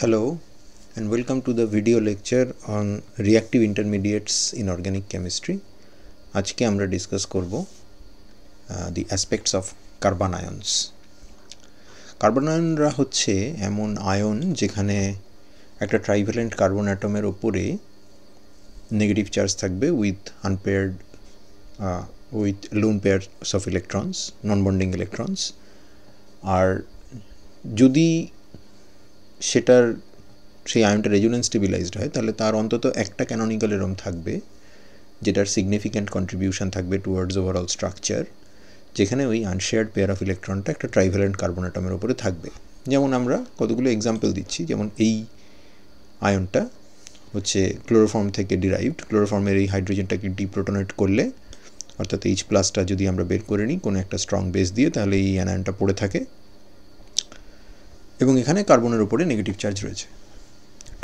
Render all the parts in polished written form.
Hello and welcome to the video lecture on reactive intermediates in organic chemistry. আজকে আমরা discuss করব the aspects of carbon ions. Carbon আয়নরা হচ্ছে এমন ion যেখানে একটা ট্রাইভ্যালেন্ট কার্বন অ্যাটমের উপরে নেগেটিভ চার্জ থাকবে with unpaired with lone pairs of electrons, non-bonding electrons. আর যদি সেটার সেই আয়নটা রেজোনেন্স স্টেবিলাইজড হয় তাহলে তার অন্তত একটা ক্যানোনিক্যাল এরম থাকবে যেটার সিগনিফিক্যান্ট কন্ট্রিবিউশন থাকবে টুয়ার্ডস ওভারঅল স্ট্রাকচার, যেখানে ওই আনশেয়ার্ড পেয়ার অফ ইলেকট্রনটা একটা ট্রাইভ্যালেন্ট কার্বন অ্যাটমের উপরে থাকবে। যেমন আমরা কতগুলো এক্সাম্পল দিচ্ছি, যেমন এই আয়নটা হচ্ছে ক্লোরোফর্ম থেকে ডিরাইভড। ক্লোরোফর্মের এই হাইড্রোজেনটাকে ডিপ্রোটনেট করলে, অর্থাৎ এইচ প্লাসটা যদি আমরা বের করে নিই কোনো একটা স্ট্রং বেস দিয়ে, তাহলে এই অ্যানায়নটা পড়ে থাকে এবং এখানে কার্বনের উপরে নেগেটিভ চার্জ রয়েছে।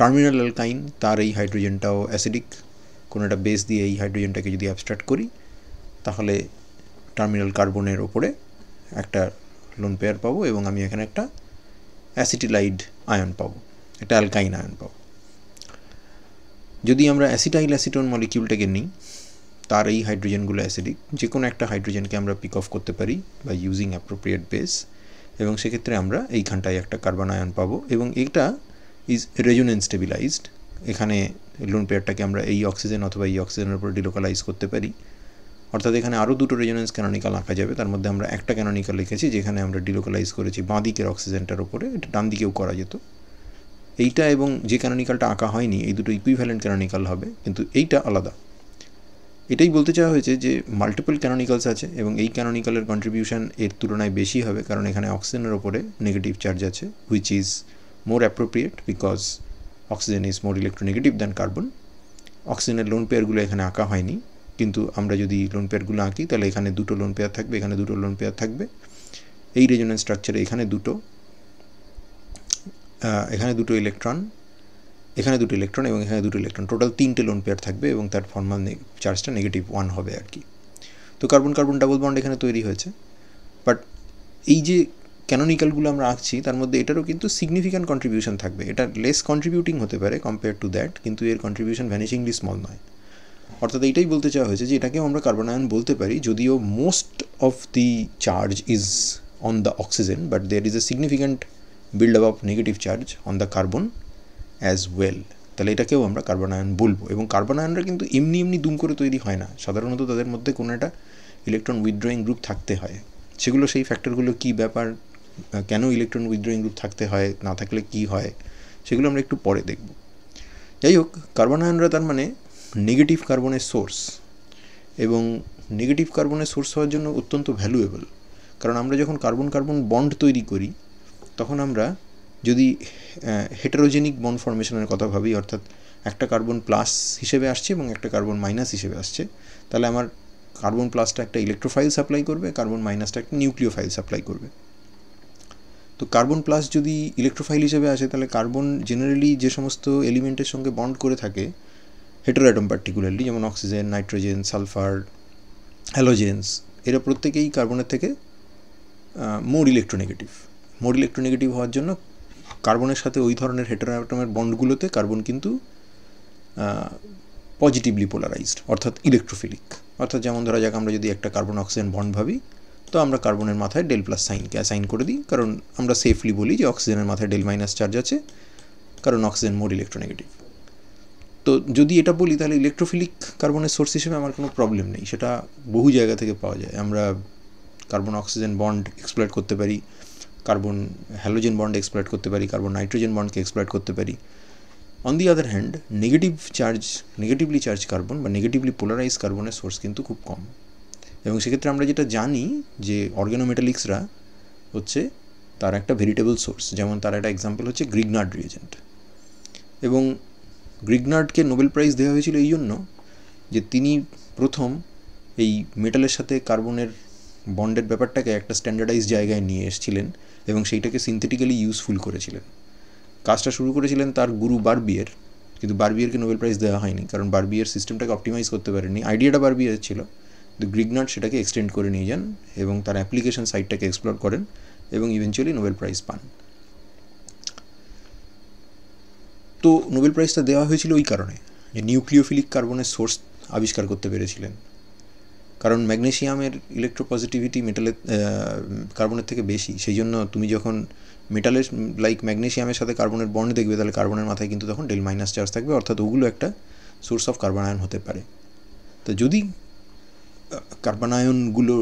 টার্মিনাল অ্যালকাইন, তার এই হাইড্রোজেনটাও অ্যাসিডিক, কোনো একটা বেস দিয়ে এই হাইড্রোজেনটাকে যদি অ্যাবস্ট্রাক্ট করি তাহলে টার্মিনাল কার্বনের ওপরে একটা লোন পেয়ার পাবো এবং আমি এখানে একটা অ্যাসিটিলাইড আয়ন পাবো, একটা অ্যালকাইন আয়ন পাবো। যদি আমরা অ্যাসিটাইল অ্যাসিটোন মলিকিউলটাকে নিই, তার এই হাইড্রোজেনগুলো অ্যাসিডিক, যে কোনো একটা হাইড্রোজেনকে আমরা পিক অফ করতে পারি বাই ইউজিং অ্যাপ্রোপ্রিয়েট বেস, এবং সেক্ষেত্রে আমরা এইখানটায় একটা কার্বন আয়ন পাবো এবং এটা ইজ রেজোনেন্স স্টেবিলাইজড। এখানে লোন পেয়ারটাকে আমরা এই অক্সিজেন অথবা এই অক্সিজেনের উপর ডিলোকালাইজ করতে পারি, অর্থাৎ এখানে আরও দুটো রেজোনেন্স ক্যানোনিক্যাল আঁকা যাবে। তার মধ্যে আমরা একটা ক্যানোনিক্যাল লিখেছি যেখানে আমরা ডিলোকালাইজ করেছি বাঁ দিকের অক্সিজেনটার উপরে, এটা ডান দিকেও করা যেত। এইটা এবং যে ক্যানোনিক্যালটা আঁকা হয়নি, এই দুটো ইকুইভ্যালেন্ট ক্যানোনিক্যাল হবে, কিন্তু এইটা আলাদা। এটাই বলতে চাওয়া হয়েছে যে মাল্টিপল ক্যানোনিক্যালস আছে এবং এই ক্যানোনিক্যালের কন্ট্রিবিউশন এর তুলনায় বেশি হবে, কারণ এখানে অক্সিজেনের ওপরে নেগেটিভ চার্জ আছে, which is more appropriate because oxygen is more electronegative than carbon. অক্সিজেনের লোন পেয়ারগুলো এখানে আঁকা হয়নি, কিন্তু আমরা যদি লোন পেয়ারগুলো আঁকি তাহলে এখানে দুটো লোন পেয়ার থাকবে, এখানে দুটো লোন পেয়ার থাকবে। এই রেজোনেন্স স্ট্রাকচারে এখানে দুটো ইলেকট্রন, এখানে দুটো ইলেকট্রন এবং এখানে দুটো ইলেকট্রন, টোটাল তিনটে লোন পেয়ার থাকবে এবং তার ফর্মাল চার্জটা -1 হবে আর কি। তো কার্বন কার্বন ডাবল বন্ড এখানে তৈরি হয়েছে। বাট এই যে ক্যানোনিক্যালগুলো আমরা আঁকছি তার মধ্যে এটারও কিন্তু সিগনিফিক্যান্ট কন্ট্রিবিউশন থাকবে। এটা লেস কন্ট্রিবিউটিং হতে পারে কম্পেয়ার টু দ্যাট, কিন্তু এর কন্ট্রিবিউশন ভ্যানিশিংলি স্মল নয়। অর্থাৎ এইটাই বলতে চাওয়া হয়েছে যে এটাকেও আমরা কার্বন আয়ন বলতে পারি, যদিও most of the charge is on the oxygen, but there is a significant build up of negative charge on the carbon as well. তাহলে এটাকেও আমরা কার্বন আয়ন বলবো। এবং কার্বন আয়নরা কিন্তু এমনি এমনি দুম করে তৈরি হয় না, সাধারণত তাদের মধ্যে কোনো একটা ইলেকট্রন উইথড্রয়িং গ্রুপ থাকতে হয়। সেগুলো, সেই ফ্যাক্টরগুলো কী ব্যাপার, কেন ইলেকট্রন উইথড্রয়িং গ্রুপ থাকতে হয়, না থাকলে কী হয়, সেগুলো আমরা একটু পরে দেখব। যাই হোক, কার্বন আয়নরা তার মানে নেগেটিভ কার্বনের সোর্স, এবং নেগেটিভ কার্বনের সোর্স হওয়ার জন্য অত্যন্ত ভ্যালুয়েবল। কারণ আমরা যখন কার্বন কার্বন বন্ড তৈরি করি তখন আমরা যদি হেটারোজেনিক বন্ড ফর্মেশনের কথা ভাবি, অর্থাৎ একটা কার্বন প্লাস হিসেবে আসছে এবং একটা কার্বন মাইনাস হিসেবে আসছে, তাহলে আমার কার্বন প্লাসটা একটা ইলেকট্রোফাইল সাপ্লাই করবে, কার্বন মাইনাসটা একটা নিউক্লিওফাইল সাপ্লাই করবে। তো কার্বন প্লাস যদি ইলেকট্রোফাইল হিসেবে আসে তাহলে কার্বন জেনারেলি যে সমস্ত এলিমেন্টের সঙ্গে বন্ড করে থাকে, হেটেরোঅ্যাটম পার্টিকুলারলি, যেমন অক্সিজেন, নাইট্রোজেন, সালফার, হ্যালোজেন্স, এরা প্রত্যেকেই কার্বনের থেকে মোর ইলেকট্রোনেগেটিভ হওয়ার জন্য কার্বনের সাথে ওই ধরনের হেটেরোঅ্যাটমের বন্ডগুলোতে কার্বন কিন্তু পজিটিভলি পোলারাইজড, অর্থাৎ ইলেকট্রোফিলিক। অর্থাৎ যেমন ধরা যাক আমরা যদি একটা কার্বন অক্সিজেন বন্ড ভাবি, তো আমরা কার্বনের মাথায় ডেল প্লাস সাইনকে অ্যাসাইন করে দিই, কারণ আমরা সেফলি বলি যে অক্সিজেনের মাথায় ডেল মাইনাস চার্জ আছে, কারণ অক্সিজেন মোর ইলেকট্রোনেগেটিভ। তো যদি এটা বলি তাহলে ইলেকট্রোফিলিক কার্বনের সোর্স হিসেবে আমার কোনো প্রবলেম নেই, সেটা বহু জায়গা থেকে পাওয়া যায়। আমরা কার্বন অক্সিজেন বন্ড এক্সপ্লয়েট করতে পারি, কার্বন হ্যালোজেন বন্ড এক্সপ্লয়েট করতে পারি, কার্বন নাইট্রোজেন বন্ডকে এক্সপ্লয়েট করতে পারি। On the other hand negatively charge carbon বা নেগেটিভলি পোলারাইজ কার্বনের সোর্স কিন্তু খুব কম। এবং সেক্ষেত্রে আমরা যেটা জানি যে অর্গানোমেটালিক্সরা হচ্ছে তার একটা ভেরিটেবল সোর্স, যেমন তার একটা এক্সাম্পল হচ্ছে গ্রিগনার্ড রিয়েজেন্ট। এবং গ্রিগনার্ডকে নোবেল প্রাইজ দেওয়া হয়েছিল এই জন্য যে তিনি প্রথম এই মেটালের সাথে কার্বনের বন্ডের ব্যাপারটাকে একটা স্ট্যান্ডার্ডাইজ জায়গায় নিয়ে এসেছিলেন এবং সেইটাকে সিনথেটিক্যালি ইউজফুল করেছিলেন। কাজটা শুরু করেছিলেন তার গুরু বারবিয়ের, কিন্তু বারবিয়েরকে নোবেল প্রাইজ দেওয়া হয়নি, কারণ বারবিয়ের সিস্টেমটাকে অপটিমাইজ করতে পারেননি। আইডিয়াটা বারবিয়ের ছিল, কিন্তু গ্রিগনার্ড সেটাকে এক্সটেন্ড করে নিয়ে যান এবং তার অ্যাপ্লিকেশন সাইটটাকে এক্সপ্লোর করেন এবং ইভেনচুয়ালি নোবেল প্রাইজ পান। তো নোবেল প্রাইজটা দেওয়া হয়েছিল ওই কারণে যে নিউক্লিওফিলিক কার্বনের সোর্স আবিষ্কার করতে পেরেছিলেন। কারণ ম্যাগনেসিয়ামের ইলেকট্রোপজিটিভিটি মেটালের কার্বনের থেকে বেশি, সেই জন্য তুমি যখন মেটালের লাইক ম্যাগনেসিয়ামের সাথে কার্বনের বন্ড দেখবে তাহলে কার্বনের মাথায় কিন্তু তখন ডেল মাইনাস চার্জ থাকবে, অর্থাৎ ওগুলো একটা সোর্স অফ কার্বন আয়ন হতে পারে। তো যদি কার্বন আয়নগুলো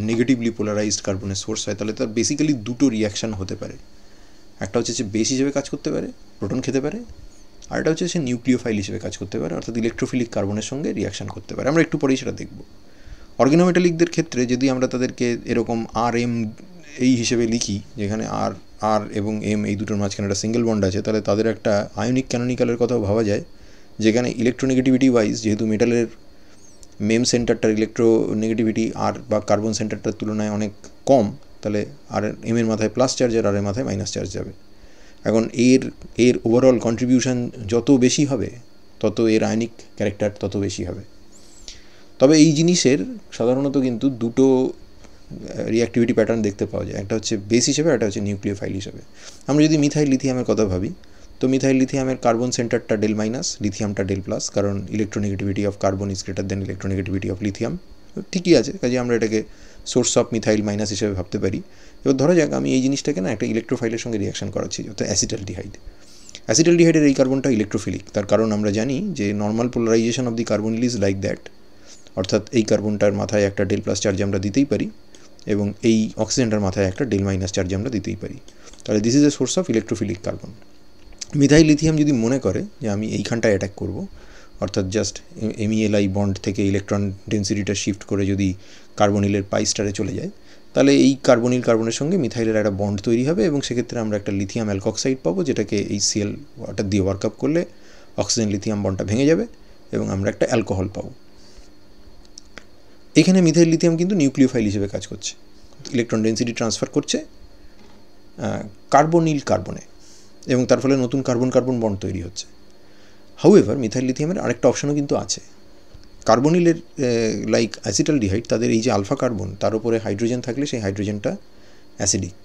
নেগেটিভলি পোলারাইজড কার্বনের সোর্স হয় তাহলে তার বেসিক্যালি দুটো রিয়াকশান হতে পারে। একটা হচ্ছে সে বেস হিসেবে কাজ করতে পারে, প্রোটন খেতে পারে, আর একটা হচ্ছে সে নিউক্লিওফাইল হিসেবে কাজ করতে পারে, অর্থাৎ ইলেকট্রোফিলিক কার্বনের সঙ্গে রিয়াকশান করতে পারে। আমরা একটু পরেই সেটা দেখব। অর্গানোমেটালিকদের ক্ষেত্রে যদি আমরা তাদেরকে এরকম আর এম এই হিসেবে লিখি, যেখানে আর আর এবং এম এই দুটোর মাঝখানে একটা সিঙ্গেল বন্ড আছে, তাহলে তাদের একটা আয়নিক ক্যানোনিক্যালের কথাও ভাবা যায়, যেখানে ইলেকট্রোনেগেটিভিটি ওয়াইজ যেহেতু মেটালের মেম সেন্টারটার ইলেকট্রোনেগেটিভিটি আর বা কার্বন সেন্টারটার তুলনায় অনেক কম, তাহলে আর এমের মাথায় প্লাস চার্জ আর এর মাথায় মাইনাস চার্জ যাবে। এখন এর ওভারঅল কন্ট্রিবিউশন যত বেশি হবে তত এর আয়নিক ক্যারেক্টার তত বেশি হবে। তবে এই জিনিসের সাধারণত কিন্তু দুটো রিঅ্যাক্টিভিটি প্যাটার্ন দেখতে পাওয়া যায়, একটা হচ্ছে বেস হিসেবে, একটা হচ্ছে নিউক্লিওফাইল হিসেবে। আমরা যদি মিথাইল লিথিয়ামের কথা ভাবি, তো মিথাইল লিথিয়ামের কার্বন সেন্টারটা ডেল মাইনাস, লিথিয়ামটা ডেল প্লাস, কারণ electronegativity of carbon is greater than electronegativity of lithium. ঠিকই আছে, কাজে আমরা এটাকে সোর্স অফ মিথাইল মাইনাস হিসেবে ভাবতে পারি। এবার ধরা যাক আমি এই জিনিসটাকে না একটা ইলেকট্রোফাইলের সঙ্গে রিয়াকশন করাচ্ছি, অর্থাৎ অ্যাসিটালডিহাইড। অ্যাসিটালডিহাইডের এই কার্বনটা ইলেকট্রোফিলিক, তার কারণ আমরা জানি যে normal polarisation of the carbonyl is like that, অর্থাৎ এই কার্বনটার মাথায় একটা ডেল প্লাস চার্জ আমরা দিতেই পারি এবং এই অক্সিজেনটার মাথায় একটা ডেল মাইনাস চার্জ আমরা দিতেই পারি। তাহলে this is a source of electrophilic carbon. Methyl lithium যদি মনে করে যে আমি এইখানটায় অ্যাটাক করব, অর্থাৎ জাস্ট MELI বন্ড থেকে ইলেকট্রন ডেন্সিটিটা শিফট করে যদি কার্বনিলের পাই স্টারে চলে যায়, তাহলে এই কার্বনিল কার্বনের সঙ্গে মিথাইলের একটা বন্ড তৈরি হবে এবং সেক্ষেত্রে আমরা একটা লিথিয়াম অ্যালকক্সাইড পাবো, যেটাকে এই Cl ওয়াটার দিয়ে ওয়ার্কআপ করলে অক্সিজেন লিথিয়াম বন্ডটা ভেঙে যাবে এবং আমরা একটা অ্যালকোহল পাবো। এখানে মিথাইল লিথিয়াম কিন্তু নিউক্লিওফাইল হিসেবে কাজ করছে, ইলেকট্রন ডেন্সিটি ট্রান্সফার করছে কার্বনিল কার্বনে এবং তার ফলে নতুন কার্বন কার্বন বন্ড তৈরি হচ্ছে। হাউএভার মিথাইল লিথিয়ামের আরেকটা অপশনও কিন্তু আছে। কার্বনিলের লাইক অ্যাসিটালডিহাইড, তাদের এই যে আলফা কার্বন তার উপরে হাইড্রোজেন থাকলে সেই হাইড্রোজেনটা অ্যাসিডিক,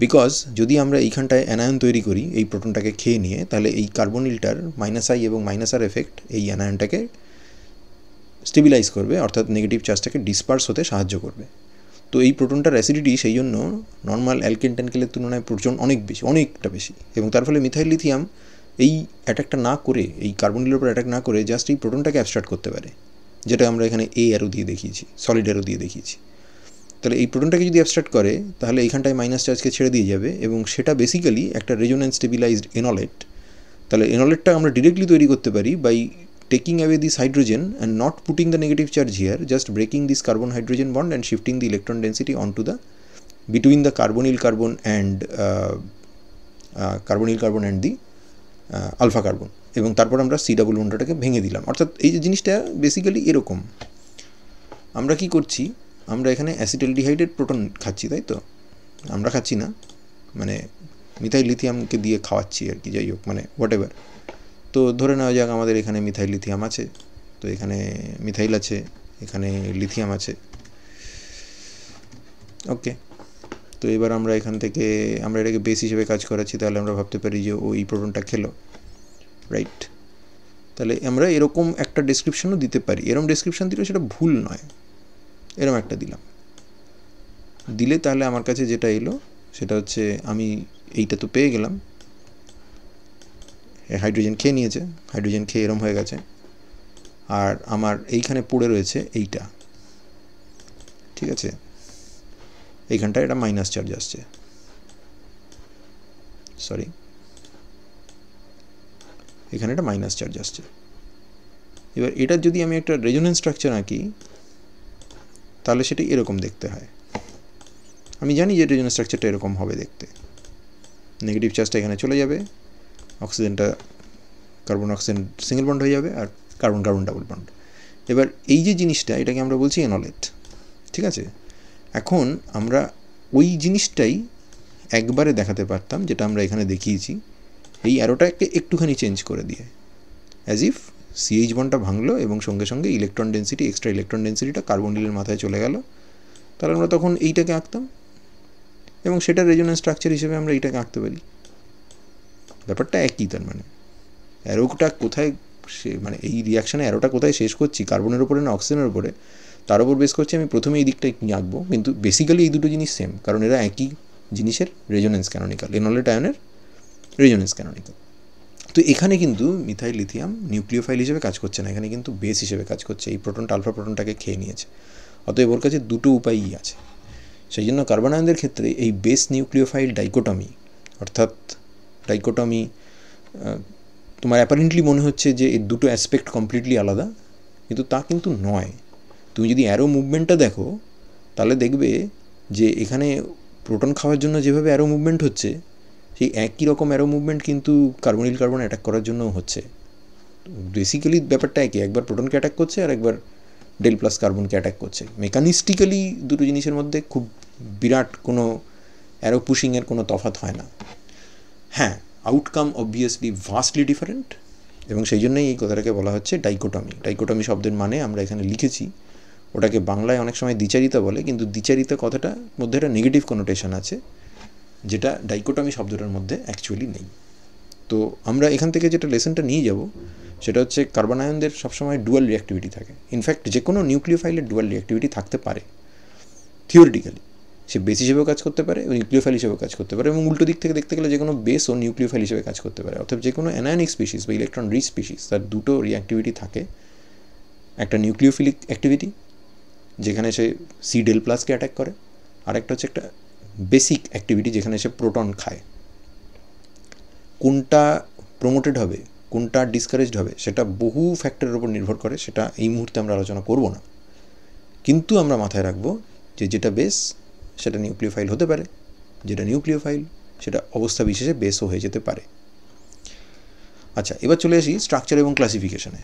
বিকজ যদি আমরা এইখানটায় অ্যানায়ন তৈরি করি এই প্রোটনটাকে খেয়ে নিয়ে, তাহলে এই কার্বনিলটার -I এবং -R এফেক্ট এই অ্যানায়নটাকে স্টেবিলাইজ করবে, অর্থাৎ নেগেটিভ চার্জটাকে ডিসপার্স হতে সাহায্য করবে। তো এই প্রোটনটার অ্যাসিডিটি সেই জন্য নর্মাল অ্যালকেন ট্যানকেলের তুলনায় প্রচুর অনেকটা বেশি, এবং তার ফলে মিথাইল লিথিয়াম এই অ্যাটাকটা না করে, এই কার্বনিলের উপর অ্যাটাক না করে জাস্ট এই প্রোটনটাকে অ্যাবস্ট্রাক্ট করতে পারে, যেটা আমরা এখানে এ অ্যারো দিয়ে দেখিয়েছি, সলিড অ্যারো দিয়ে দেখিয়েছি। তাহলে এই প্রোটনটাকে যদি অ্যাবস্ট্রাক্ট করে তাহলে এইখানটায় মাইনাস চার্জকে ছেড়ে দিয়ে যাবে এবং সেটা বেসিক্যালি একটা রেজোনেন্স স্টেবিলাইজড এনলেট। তাহলে এনলেটটা আমরা ডিরেক্টলি তৈরি করতে পারি by taking away this hydrogen and not putting the negative charge here, just breaking this carbon hydrogen bond and shifting the electron density onto the between the carbonyl carbon and the alpha carbon, এবং তারপর আমরা C double বন্ডটাকে ভেঙে দিলাম। অর্থাৎ এই যে জিনিসটা basically এরকম। আমরা কি করছি, আমরা এখানে অ্যাসিটালডিহাইডের প্রোটন খাচ্ছি, তাই তো? আমরা খাচ্ছি না, মানে মিথাইল লিথিয়ামকে দিয়ে খাওয়াচ্ছি আর কি, যাই হোক, মানে হোয়াট এভার। তো ধরে নেওয়া যাক আমাদের এখানে মিথাইল লিথিয়াম আছে, তো এখানে মিথাইল আছে, এখানে লিথিয়াম আছে, ওকে। তো এবার আমরা এখান থেকে আমরা এটাকে বেস হিসেবে কাজ করাচ্ছি, তাহলে আমরা ভাবতে পারি যে ও এই প্রোটনটা খেলো, রাইট? তাহলে আমরা এরকম একটা ডেসক্রিপশনও দিতে পারি। এরকম ডেসক্রিপশন দিলে সেটা ভুল নয়, এরকম একটা দিলে তাহলে আমার কাছে যেটা এলো সেটা হচ্ছে আমি এইটা তো পেয়ে গেলাম, হাইড্রোজেন খেয়ে নিয়েছে, হাইড্রোজেন খেয়ে এরম হয়ে গেছে, আর আমার এইখানে পড়ে রয়েছে এইটা, ঠিক আছে? এইখানটায় এটা মাইনাস চার্জ আসছে, সরি, এখানে এটা মাইনাস চার্জ আসছে। এবার এটার যদি আমি একটা রেজোনেন্স স্ট্রাকচার আঁকি তাহলে সেটা এরকম দেখতে হয়। আমি জানি যে রেজোনেন্স স্ট্রাকচারটা এরকম হবে দেখতে, নেগেটিভ চার্জটা এখানে চলে যাবে, অক্সিজেনটা কার্বন অক্সিজেন সিঙ্গেল বন্ড হয়ে যাবে আর কার্বন কার্বন ডাবল বন্ড। এবার এই যে জিনিসটা, এটাকে আমরা বলছি এনলেট, ঠিক আছে? এখন আমরা ওই জিনিসটাই একবারে দেখাতে পারতাম যেটা আমরা এখানে দেখিয়েছি, এই অ্যারোটাকে একটুখানি চেঞ্জ করে দিয়ে, অ্যাজ ইফ CH বন্ডটা ভাঙলো এবং সঙ্গে সঙ্গে ইলেকট্রন ডেন্সিটি, এক্সট্রা ইলেকট্রন ডেন্সিটিটা কার্বনিলের মাথায় চলে গেল, তাহলে আমরা তখন এইটাকে আঁকতাম এবং সেটার রেজোনেন্স স্ট্রাকচার হিসেবে আমরা এইটাকে আঁকতে পারি। ব্যাপারটা একই। তার মানে অ্যারোটা কোথায় মানে এই রিয়াকশানে অ্যারোটা কোথায় শেষ করছি, কার্বনের ওপরে না অক্সিজেনের ওপরে, তার উপর বেস করছি আমি প্রথমে এই দিকটা আঁকবো। কিন্তু বেসিক্যালি এই দুটো জিনিস সেম, কারণ এরা একই জিনিসের রেজোনেন্স ক্যানোনিক্যাল, লেনলেট আয়নের রেজোনেন্স ক্যানোনিক্যাল। তো এখানে কিন্তু মিথাইল লিথিয়াম নিউক্লিওফাইল হিসেবে কাজ করছে না, এখানে কিন্তু বেস হিসেবে কাজ করছে। এই প্রোটনটা আলফা প্রোটনটাকে খেয়ে নিয়েছে, অতএব ওর কাছে দুটো উপায়ই আছে। সেই জন্য কার্বন আয়নদের ক্ষেত্রে এই বেস নিউক্লিওফাইল ডাইকোটমি, অর্থাৎ ডাইকোটমি তোমার অ্যাপারেন্টলি মনে হচ্ছে যে এই দুটো অ্যাসপেক্ট কমপ্লিটলি আলাদা, কিন্তু তা কিন্তু নয়। তুমি যদি অ্যারো মুভমেন্টটা দেখো তাহলে দেখবে যে এখানে প্রোটন খাওয়ার জন্য যেভাবে অ্যারো মুভমেন্ট হচ্ছে, সেই একই রকম অ্যারো মুভমেন্ট কিন্তু কার্বনিল কার্বন অ্যাটাক করার জন্য হচ্ছে। বেসিক্যালি ব্যাপারটা একই, একবার প্রোটনকে অ্যাটাক করছে আর একবার ডেল প্লাস কার্বনকে অ্যাটাক করছে। মেকানিস্টিক্যালি দুটো জিনিসের মধ্যে খুব বিরাট কোনো অ্যারো পুশিংয়ের কোনো তফাৎ হয় না। হ্যাঁ, আউটকাম অবভিয়াসলি ভাস্টলি ডিফারেন্ট, এবং সেই জন্যই এই কথাটাকে বলা হচ্ছে ডাইকোটমি। ডাইকোটমি শব্দের মানে আমরা এখানে লিখেছি, ওটাকে বাংলায় অনেক সময় দ্বিচারিতা বলে, কিন্তু দ্বিচারিতা কথাটার মধ্যে একটা নেগেটিভ কনোটেশন আছে, যেটা ডাইকোটমি শব্দটার মধ্যে অ্যাকচুয়ালি নেই। তো আমরা এখান থেকে যেটা লেসনটা নিয়ে যাব সেটা হচ্ছে কার্বন আয়নদের সবসময় ডুয়াল রিঅ্যাক্টিভিটি থাকে। ইনফ্যাক্ট যে কোনো নিউক্লিওফাইলের ডুয়াল রিঅ্যাক্টিভিটি থাকতে পারে থিওরিটিক্যালি। সে বেস হিসেবেও কাজ করতে পারে, নিউক্লিওফাইল হিসেবেও কাজ করতে পারে, এবং উল্টো দিক থেকে দেখতে গেলে যে কোনো বেস ও নিউক্লিওফাইল হিসেবে কাজ করতে পারে। অর্থাৎ যে কোনো অ্যানায়নিক স্পিসিস বা ইলেকট্রন রিচ স্পিসিস তার দুটো রিঅ্যাক্টিভিটি থাকে। একটা নিউক্লিওফিলিক অ্যাক্টিভিটি যেখানে সে সি ডেল প্লাসকে অ্যাটাক করে, আর একটা হচ্ছে একটা বেসিক অ্যাক্টিভিটি যেখানে সে প্রোটন খায়। কোনটা প্রমোটেড হবে, কোনটা ডিসকারেজড হবে, সেটা বহু ফ্যাক্টরের উপর নির্ভর করে, সেটা এই মুহূর্তে আমরা আলোচনা করব না। কিন্তু আমরা মাথায় রাখবো যে যেটা বেস সেটা নিউক্লিওফাইল হতে পারে, যেটা নিউক্লিওফাইল সেটা অবস্থা বিশেষে বেসও হয়ে যেতে পারে। আচ্ছা, এবার চলে আসি স্ট্রাকচার এবং ক্লাসিফিকেশনে।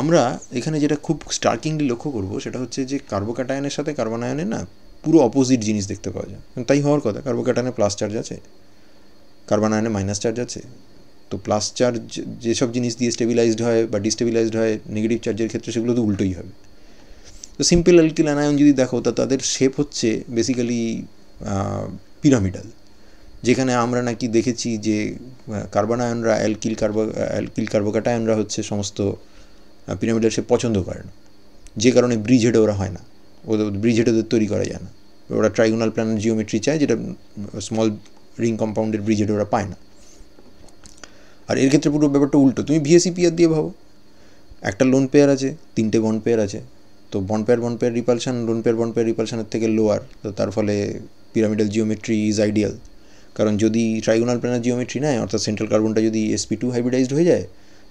আমরা এখানে যেটা খুব স্টার্কিংলি লক্ষ্য করব সেটা হচ্ছে যে কার্বোক্যাটায়নের সাথে কার্বন আয়নের না পুরো অপোজিট জিনিস দেখতে পাওয়া যায়। তাই হওয়ার কথা, কার্বোক্যাটায়নে প্লাস চার্জ আছে, কার্বন আয়নে মাইনাস চার্জ আছে। তো প্লাস চার্জ যেসব জিনিস দিয়ে স্টেবিলাইজড হয় বা ডিস্টেবিলাইজড হয় নেগেটিভ চার্জের ক্ষেত্রে, সেগুলো তো উল্টোই হবে। তো সিম্পল অ্যালকিল অ্যানায়ন যদি দেখো তা তাদের শেপ হচ্ছে বেসিক্যালি পিরামিডাল, যেখানে আমরা নাকি দেখেছি যে কার্বন আয়নরা অ্যালকিল কার্বোক্যাটায়নরা হচ্ছে সমস্ত পিরামিডাল শেপ পছন্দ করে না, যে কারণে ব্রিজ হেডে ওরা হয় না, ওদের ব্রিজ হেড ওদের তৈরি করা যায় না। ওরা ট্রাইগোনাল প্ল্যানার জিওমেট্রি চায়, যেটা স্মল রিং কম্পাউন্ডের ব্রিজ হেডে ওরা পায় না। আর এর ক্ষেত্রে পুরো ব্যাপারটা উল্টো। তুমি ভিএসিপিআর দিয়ে ভাবো, একটা লোন পেয়ার আছে, তিনটে বন্ড পেয়ার আছে, তো bond pair repulsion lone pair রিপালশনের থেকে লোয়ার, তো তার ফলে পিরামিডাল জিওমেট্রি ইজ আইডিয়াল। কারণ যদি ট্রাইগোনাল প্ল্যানার জিওমেট্রি নেয়, অর্থাৎ সেন্ট্রাল কার্বনটা যদি sp2 হাইব্রিডাইজড হয়ে যায়,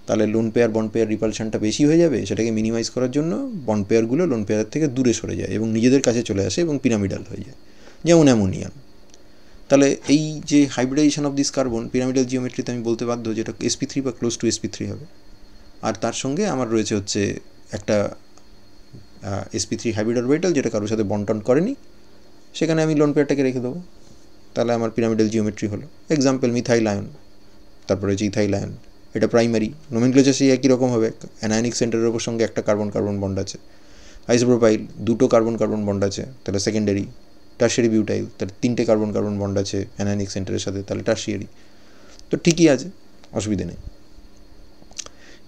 তাহলে লোন পেয়ার বন্ড পেয়ার রিপালশনটা বেশি হয়ে যাবে। সেটাকে মিনিমাইজ করার জন্য বন্ড পেয়ারগুলো লোন পেয়ারের থেকে দূরে সরে যায় এবং নিজেদের কাছে চলে আসে এবং পিরামিডাল হয়ে যায়, যেমন অ্যামোনিয়াম। তাহলে এই যে hybridization of this carbon pyramidal জিওমেট্রিতে আমি বলতে বাধ্য যেটা sp3 বা ক্লোজ টু sp3 হবে। আর তার সঙ্গে আমার রয়েছে হচ্ছে একটা sp3 হাইব্রিড অরবিটাল যেটা কারোর সাথে বন্টন করেনি, সেখানে আমি লোন পেয়ারটাকে রেখে দেবো, তাহলে আমার পিরামিডাল জিওমেট্রি হলো। এক্সাম্পল মিথাইল আয়ন, তারপরে হচ্ছে ইথাইল আয়ন, এটা প্রাইমারি নোমেনক্লেচার সেই একই রকম হবে। অ্যানায়নিক সেন্টারের ওপর সঙ্গে একটা কার্বন বন্ড আছে। আইসোপ্রোপাইল দুটো কার্বন বন্ড আছে, তাহলে সেকেন্ডারি। টার্সিয়ারি বিউটাইল, তার তিনটে কার্বন বন্ড আছে অ্যানায়নিক সেন্টারের সাথে, তাহলে টার্সিয়ারি। তো ঠিকই আছে, অসুবিধে নেই।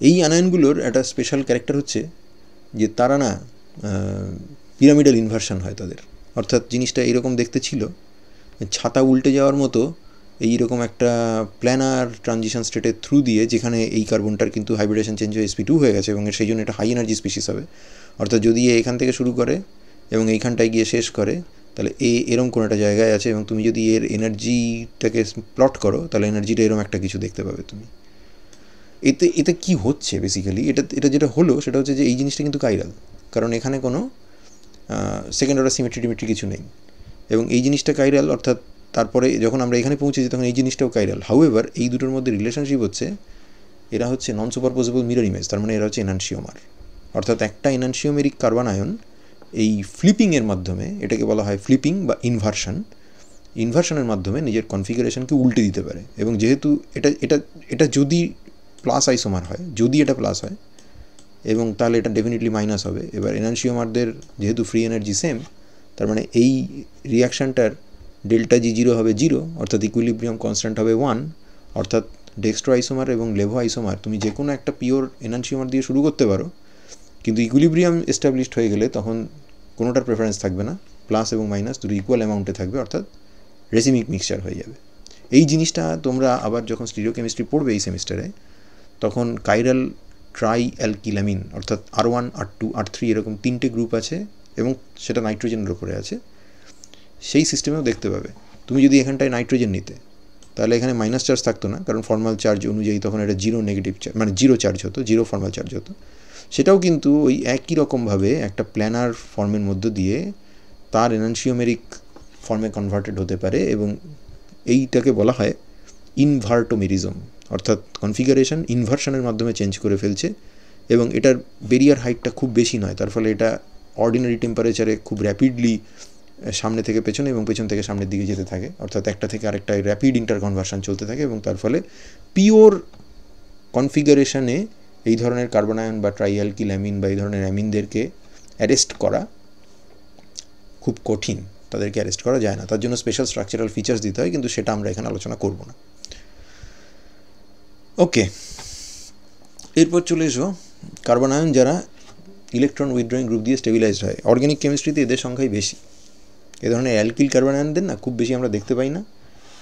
এই আয়নগুলোর একটা স্পেশাল ক্যারেক্টার হচ্ছে যে তারা না পিরামিডাল ইনভার্সন হয় তাদের। অর্থাৎ জিনিসটা এরকম দেখতে ছিল, ছাতা উল্টে যাওয়ার মতো এইরকম একটা প্ল্যানার ট্রানজিশন স্টেটের থ্রু দিয়ে, যেখানে এই কার্বনটার কিন্তু হাইব্রিডেশন চেঞ্জ হয়ে sp2 হয়ে গেছে এবং সেই জন্য এটা হাই এনার্জি স্পিসিস হবে। অর্থাৎ যদি এখান থেকে শুরু করে এবং এইখানটায় গিয়ে শেষ করে, তাহলে এরম কোনো একটা জায়গায় আছে, এবং তুমি যদি এর এনার্জিটাকে প্লট করো তাহলে এনার্জিটা এরম একটা কিছু দেখতে পাবে তুমি। এতে কি হচ্ছে বেসিক্যালি, এটা যেটা হলো সেটা হচ্ছে যে এই জিনিসটা কিন্তু কাইরাল, কারণ এখানে কোনো সেকেন্ড অর্ডার সিমেট্রি কিছু নেই, এবং এই জিনিসটা কাইরাল। অর্থাৎ তারপরে যখন আমরা এখানে পৌঁছেছি তখন এই জিনিসটাও কাইরাল। হাউএভার এই দুটোর মধ্যে রিলেশনশিপ হচ্ছে এরা হচ্ছে নন সুপারপোজেবল মিরর ইমেজ, তার মানে এরা হচ্ছে এনানসিওমার। অর্থাৎ একটা এনানসিওমেরিক কার্বন আয়ন এই ফ্লিপিংয়ের মাধ্যমে, এটাকে বলা হয় ফ্লিপিং বা ইনভার্সনের মাধ্যমে নিজের কনফিগারেশনকে উল্টে দিতে পারে। এবং যেহেতু এটা যদি প্লাস আইসোমার হয়, যদি এটা প্লাস হয়, এবং তাহলে এটা ডেফিনেটলি মাইনাস হবে। এবার এনানসিওমারদের যেহেতু ফ্রি এনার্জি সেম, তার মানে এই রিয়াকশানটার ডেল্টা G0 হবে 0, অর্থাৎ ইকুইলিব্রিয়াম কনস্ট্যান্ট হবে 1, অর্থাৎ ডেক্সট্রো আইসোমার এবং লেভো আইসোমার তুমি যে কোনো একটা পিওর এনানসিওমার দিয়ে শুরু করতে পারো, কিন্তু ইকুইলিব্রিয়াম এস্টাবলিশড হয়ে গেলে তখন কোনোটার প্রেফারেন্স থাকবে না, প্লাস এবং মাইনাস দুটো ইকুয়াল অ্যামাউন্টে থাকবে, অর্থাৎ রেসিমিক মিক্সচার হয়ে যাবে। এই জিনিসটা তোমরা আবার যখন স্টিরিওকেমিস্ট্রি পড়বে এই সেমিস্টারে, তখন কাইরাল ট্রাই অ্যালকিলামিন অর্থাৎ R1 R2 R3 এরকম 3টে গ্রুপ আছে এবং সেটা নাইট্রোজেনের ওপরে আছে, সেই সিস্টেমেও দেখতে পাবে। তুমি যদি এখানটায় নাইট্রোজেন নিতে, তাহলে এখানে মাইনাস চার্জ থাকতো না, কারণ ফর্মাল চার্জ অনুযায়ী তখন এটা জিরো নেগেটিভ চার্জ, মানে জিরো চার্জ হতো, জিরো ফর্মাল চার্জ হতো। সেটাও কিন্তু ওই একই রকমভাবে একটা প্ল্যানার ফর্মের মধ্য দিয়ে তার এনানসিওমেরিক ফর্মে কনভার্টেড হতে পারে, এবং এইটাকে বলা হয় ইনভার্টোমেরিজম, অর্থাৎ কনফিগারেশন ইনভার্সনের মাধ্যমে চেঞ্জ করে ফেলছে, এবং এটার বেরিয়ার হাইটটা খুব বেশি নয়, তার ফলে এটা অর্ডিনারি টেম্পারেচারে খুব র্যাপিডলি সামনে থেকে পেছনে এবং পেছন থেকে সামনের দিকে যেতে থাকে, অর্থাৎ একটা থেকে আরেকটা র্যাপিড ইন্টারকনভার্সন চলতে থাকে, এবং তার ফলে পিওর কনফিগারেশনে এই ধরনের কার্বনায়ন বা ট্রাইঅ্যালকিলামিন বা এই ধরনের অ্যামিনদেরকে অ্যারেস্ট করা খুব কঠিন, তাদেরকে অ্যারেস্ট করা যায় না, তার জন্য স্পেশাল স্ট্রাকচারাল ফিচার্স দিতে হয়, কিন্তু সেটা আমরা এখানে আলোচনা করব না। ওকে, এরপর চলে এসো কার্বনায়ন যারা ইলেকট্রন উইথড্রয়িং গ্রুপ দিয়ে স্টেবিলাইজড হয়। অর্গ্যানিক কেমিস্ট্রিতে এদের সংখ্যাই বেশি। এ ধরনের অ্যালকিল কার্বনায়নদের না খুব বেশি আমরা দেখতে পাই না,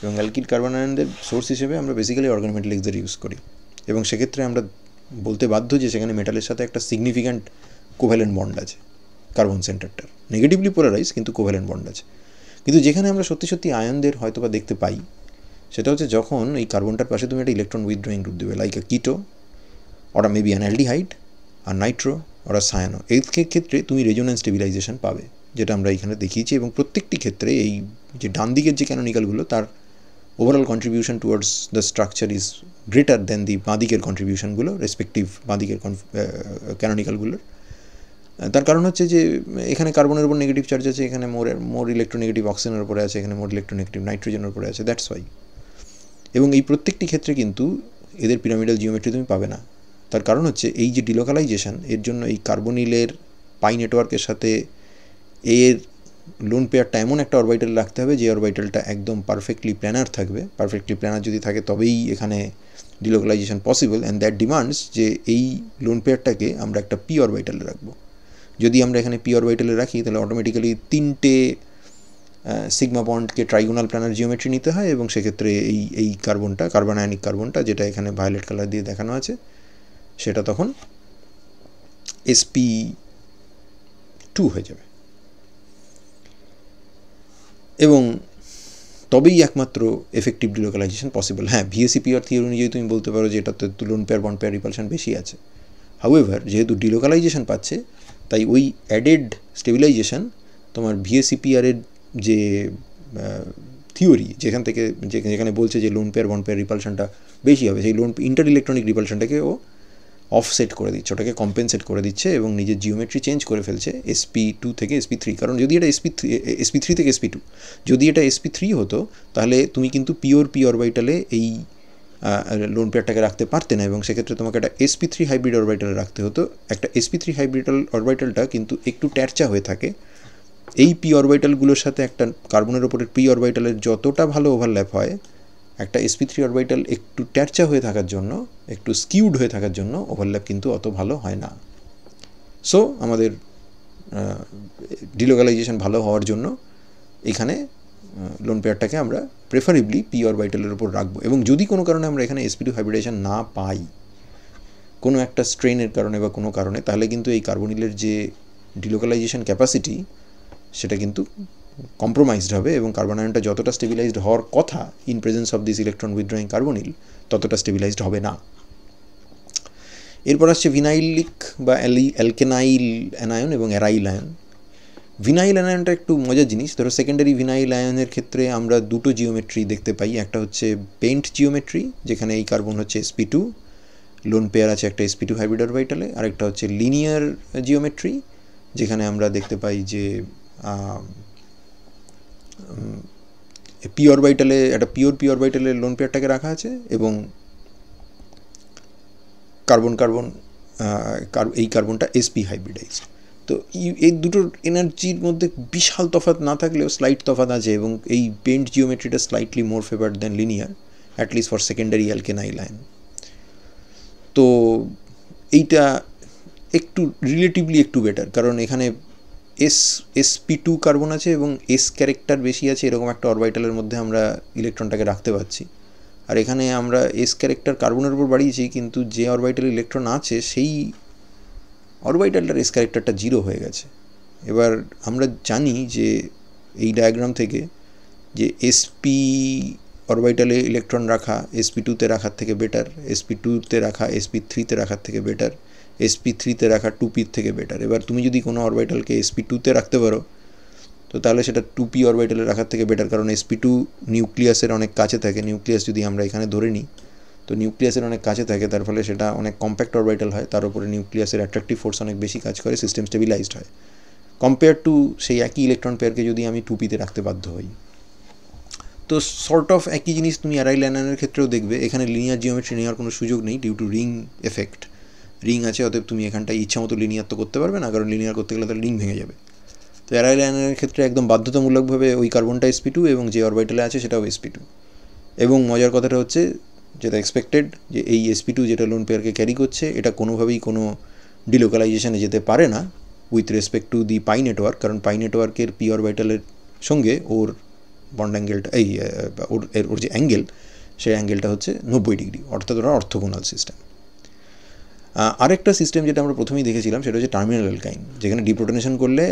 এবং অ্যালকিল কার্বনায়নদের সোর্স হিসেবে আমরা বেসিক্যালি অর্গানোমেটালিক্সদের ইউজ করি, এবং সেক্ষেত্রে আমরা বলতে বাধ্য যে সেখানে মেটালের সাথে একটা সিগনিফিক্যান্ট কোভ্যালেন্ট বন্ড আছে কার্বন সেন্টারটার, নেগেটিভলি পোলারাইজ কিন্তু কোভ্যালেন্ট বন্ড আছে। কিন্তু যেখানে আমরা সত্যি সত্যি আয়নদের হয়তো বা দেখতে পাই, সেটা হচ্ছে যখন এই কার্বনটার পাশে তুমি একটা ইলেকট্রন উইথড্রয়িং গ্রুপ দেবে, like a keto or maybe an aldehyde আর নাইট্রো অর সায়ানো, এই ক্ষেত্রে তুমি রেজোনেন্স স্টেবিলাইজেশন পাবে, যেটা আমরা এখানে দেখিয়েছি। এবং প্রত্যেকটি ক্ষেত্রে এই যে ডান দিকের যে ক্যানোনিক্যালগুলো, তার overall contribution towards the structure is greater than the বাঁ দিকের কন্ট্রিবিউশনগুলো, রেসপেক্টিভ বাঁ দিকের ক্যানোনিক্যালগুলোর। তার কারণ হচ্ছে যে এখানে কার্বনের উপর নেগেটিভ চার্জ আছে, এখানে মোর ইলেকট্রোনেগেটিভ অক্সিজেনের উপরে আছে, এখানে মোর ইলেকট্রোনেগেটিভ নাইট্রোজেনের উপরে আছে, দ্যাটস ওয়াই। এবং এই প্রত্যেকটি ক্ষেত্রে কিন্তু এদের পিরামিডাল জিওমেট্রি তুমি পাবে না। তার কারণ হচ্ছে এই যে ডিলোকালাইজেশন, এর জন্য এই কার্বনিলের পাই নেটওয়ার্কের সাথে এর লোন পেয়ারটা এমন একটা অরবিটাল রাখতে হবে যে অরবিটালটা একদম পারফেক্টলি প্ল্যানার থাকবে। পারফেক্টলি প্ল্যানার যদি থাকে তবেই এখানে delocalisation possible, and that demands যে এই লোন পেয়ারটাকে আমরা একটা পি অরবিটালে রাখবো। যদি আমরা এখানে পি অরবিটালে রাখি, তাহলে অটোমেটিক্যালি 3টে সিগমা বন্ডকে ট্রাইগোনাল প্ল্যানার জিওমেট্রি নিতে হয়, এবং সেক্ষেত্রে এই কার্বনটা, কার্বনায়নিক কার্বনটা, যেটা এখানে ভায়োলেট কালার দিয়ে দেখানো আছে, সেটা তখন sp2 হয়ে যাবে, এবং তবেই একমাত্র এফেক্টিভ ডিলোকালাইজেশন পসিবল। হ্যাঁ, ভিএসিপিআর থিওরি অনুযায়ী তুমি বলতে পারো যে এটাতে lone pair bond pair repulsion বেশি আছে। হাউএভার, যেহেতু ডিলোকালাইজেশন পাচ্ছে, তাই ওই অ্যাডেড স্টেবিলাইজেশন তোমার ভিএসিপিআরের যে থিওরি, যেখানে বলছে যে লোন পেয়ার বন্ড পেয়ার রিপালশনটা বেশি হবে, সেই লোন ইন্টার ইলেকট্রনিক রিপালশনটাকে ও অফসেট করে দিচ্ছে, ওটাকে কম্পেনসেট করে দিচ্ছে, এবং নিজের জিওমেট্রি চেঞ্জ করে ফেলছে sp2 থেকে sp3। কারণ যদি এটা sp3 থেকে sp2, যদি এটা sp3 হতো, তাহলে তুমি কিন্তু পিওর পি অরবিটালে এই লোন পেয়ারটাকে রাখতে পারতে না, এবং সেক্ষেত্রে তোমাকে একটা sp3 হাইব্রিড অরবিটালে রাখতে হতো। একটা sp3 হাইব্রিড অরবিটালটা কিন্তু একটু ট্যারচা হয়ে থাকে। এই পি অরবিটালগুলোর সাথে একটা কার্বনের ওপরের পি অরবিটালের যতটা ভালো ওভারল্যাপ হয়, একটা sp3 অরবিটাল একটু ট্যারচা হয়ে থাকার জন্য, একটু স্কিউড হয়ে থাকার জন্য ওভারল্যাপ কিন্তু অত ভালো হয় না। সো আমাদের ডিলোকালাইজেশন ভালো হওয়ার জন্য এখানে লোন পেয়ারটাকে আমরা প্রেফারেবলি পি অরবিটালের উপর রাখবো, এবং যদি কোনো কারণে আমরা এখানে sp2 হাইব্রিডেশন না পাই, কোনো একটা স্ট্রেনের কারণে বা কোনো কারণে, তাহলে কিন্তু এই কার্বনিলের যে ডিলোকালাইজেশন ক্যাপাসিটি, সেটা কিন্তু কম্প্রোমাইজড হবে, এবং কার্বনায়নটা যতটা স্টেবিলাইজড হওয়ার কথা in presence of this electron withdrawing carbonyl, ততটা স্টেবিলাইজড হবে না। এরপর আসছে ভিনাইলিক বা অ্যালকেনাইল অ্যানায়ন এবং অ্যারাইল আয়ন। ভিনাইল অ্যানায়নটা একটু মজার জিনিস। ধরো সেকেন্ডারি ভিনাইল আয়নের ক্ষেত্রে আমরা দুটো জিওমেট্রি দেখতে পাই। একটা হচ্ছে পেইন্ট জিওমেট্রি, যেখানে এই কার্বন হচ্ছে sp2, লোন পেয়ার আছে একটা sp2 হাইব্রিড অরবিটালে। আরেকটা হচ্ছে লিনিয়ার জিওমেট্রি, যেখানে আমরা দেখতে পাই যে পি অরবিটালে একটা পিওর পি অরবিটালে লোন পেয়ারটাকে রাখা আছে, এবং এই কার্বনটা sp হাইব্রিডাইজড। তো এই দুটোর এনার্জির মধ্যে বিশাল তফাৎ না থাকলেও স্লাইট তফাৎ আছে, এবং এই পেন্ট জিওমেট্রিটা slightly more favoured than linear, at least for secondary alkenyl ion. তো এইটা একটু রিলেটিভলি একটু বেটার, কারণ এখানে sp2 কার্বন আছে এবং s ক্যারেক্টার বেশি আছে, এরকম একটা অরবিটালের মধ্যে আমরা ইলেকট্রনটাকে রাখতে পারছি। আর এখানে আমরা s ক্যারেক্টার কার্বনের উপর বাড়িয়েছি, কিন্তু যে অরবিটালে ইলেকট্রন আছে সেই অরবিটালটার s ক্যারেক্টারটা 0 হয়ে গেছে। এবার আমরা জানি যে এই ডায়াগ্রাম থেকে যে sp অরবিটালে ইলেকট্রন রাখা sp2 তে রাখার থেকে বেটার, sp2 তে রাখা sp3 তে রাখার থেকে বেটার, sp3 তে রাখা 2p থেকে বেটার। এবার তুমি যদি কোনো অরবিটালকে sp2 তে রাখতে পারো তো তাহলে সেটা 2p অরবিটালে রাখার থেকে বেটার, কারণ sp2 নিউক্লিয়াসের অনেক কাছে থাকে। নিউক্লিয়াস যদি আমরা এখানে ধরে নিই তো নিউক্লিয়াসের অনেক কাছে থাকে, তার ফলে সেটা অনেক কম্প্যাক্ট অরবিটাল হয়, তার উপরে নিউক্লিয়াসের অ্যাট্রাকটিভ ফোর্স অনেক বেশি কাজ করে, সিস্টেম স্টেবিলাইজড হয় কম্পেয়ার টু সেই একই ইলেকট্রন পেয়ারকে যদি আমি 2p তে রাখতে বাধ্য হই। তো সর্ট অফ একই জিনিস তুমি অ্যারাইল আয়নের ক্ষেত্রেও দেখবে। এখানে লিনিয়ার জিওমেট্রি নেওয়ার কোনো সুযোগ নেই due to ring effect. Ring আছে, অতএব তুমি এখানটায় ইচ্ছা মতো লিনিয়ার তো করতে পারবে না, কারণ লিনিয়ার করতে গেলে তাহলে রিং ভেঙে যাবে। তো অ্যারাইল আয়নের ক্ষেত্রে একদম বাধ্যতামূলকভাবে ওই কার্বনটা sp2 এবং যে অরবিটালে আছে সেটাও sp2। এবং মজার কথাটা হচ্ছে, যেটা এক্সপেক্টেড, যে এই sp2 যেটা লোন পেয়ারকে ক্যারি করছে এটা কোনোভাবেই কোনো ডিলোকালাইজেশনে যেতে পারে না with respect to the pi network, কারণ পাই নেটওয়ার্কের p অরবিটালের সঙ্গে ওর বন্ড অ্যাঙ্গেলটা ওর যে অ্যাঙ্গেল সেই অ্যাঙ্গেলটা হচ্ছে 90 ডিগ্রি, অর্থাৎ ওরা অর্থোগোনাল সিস্টেম। আরেকটা সিস্টেম যেটা আমরা প্রথমেই দেখেছিলাম সেটা হচ্ছে টার্মিনাল অ্যালকাইন, যেখানে ডিপ্রোটনেশন করলে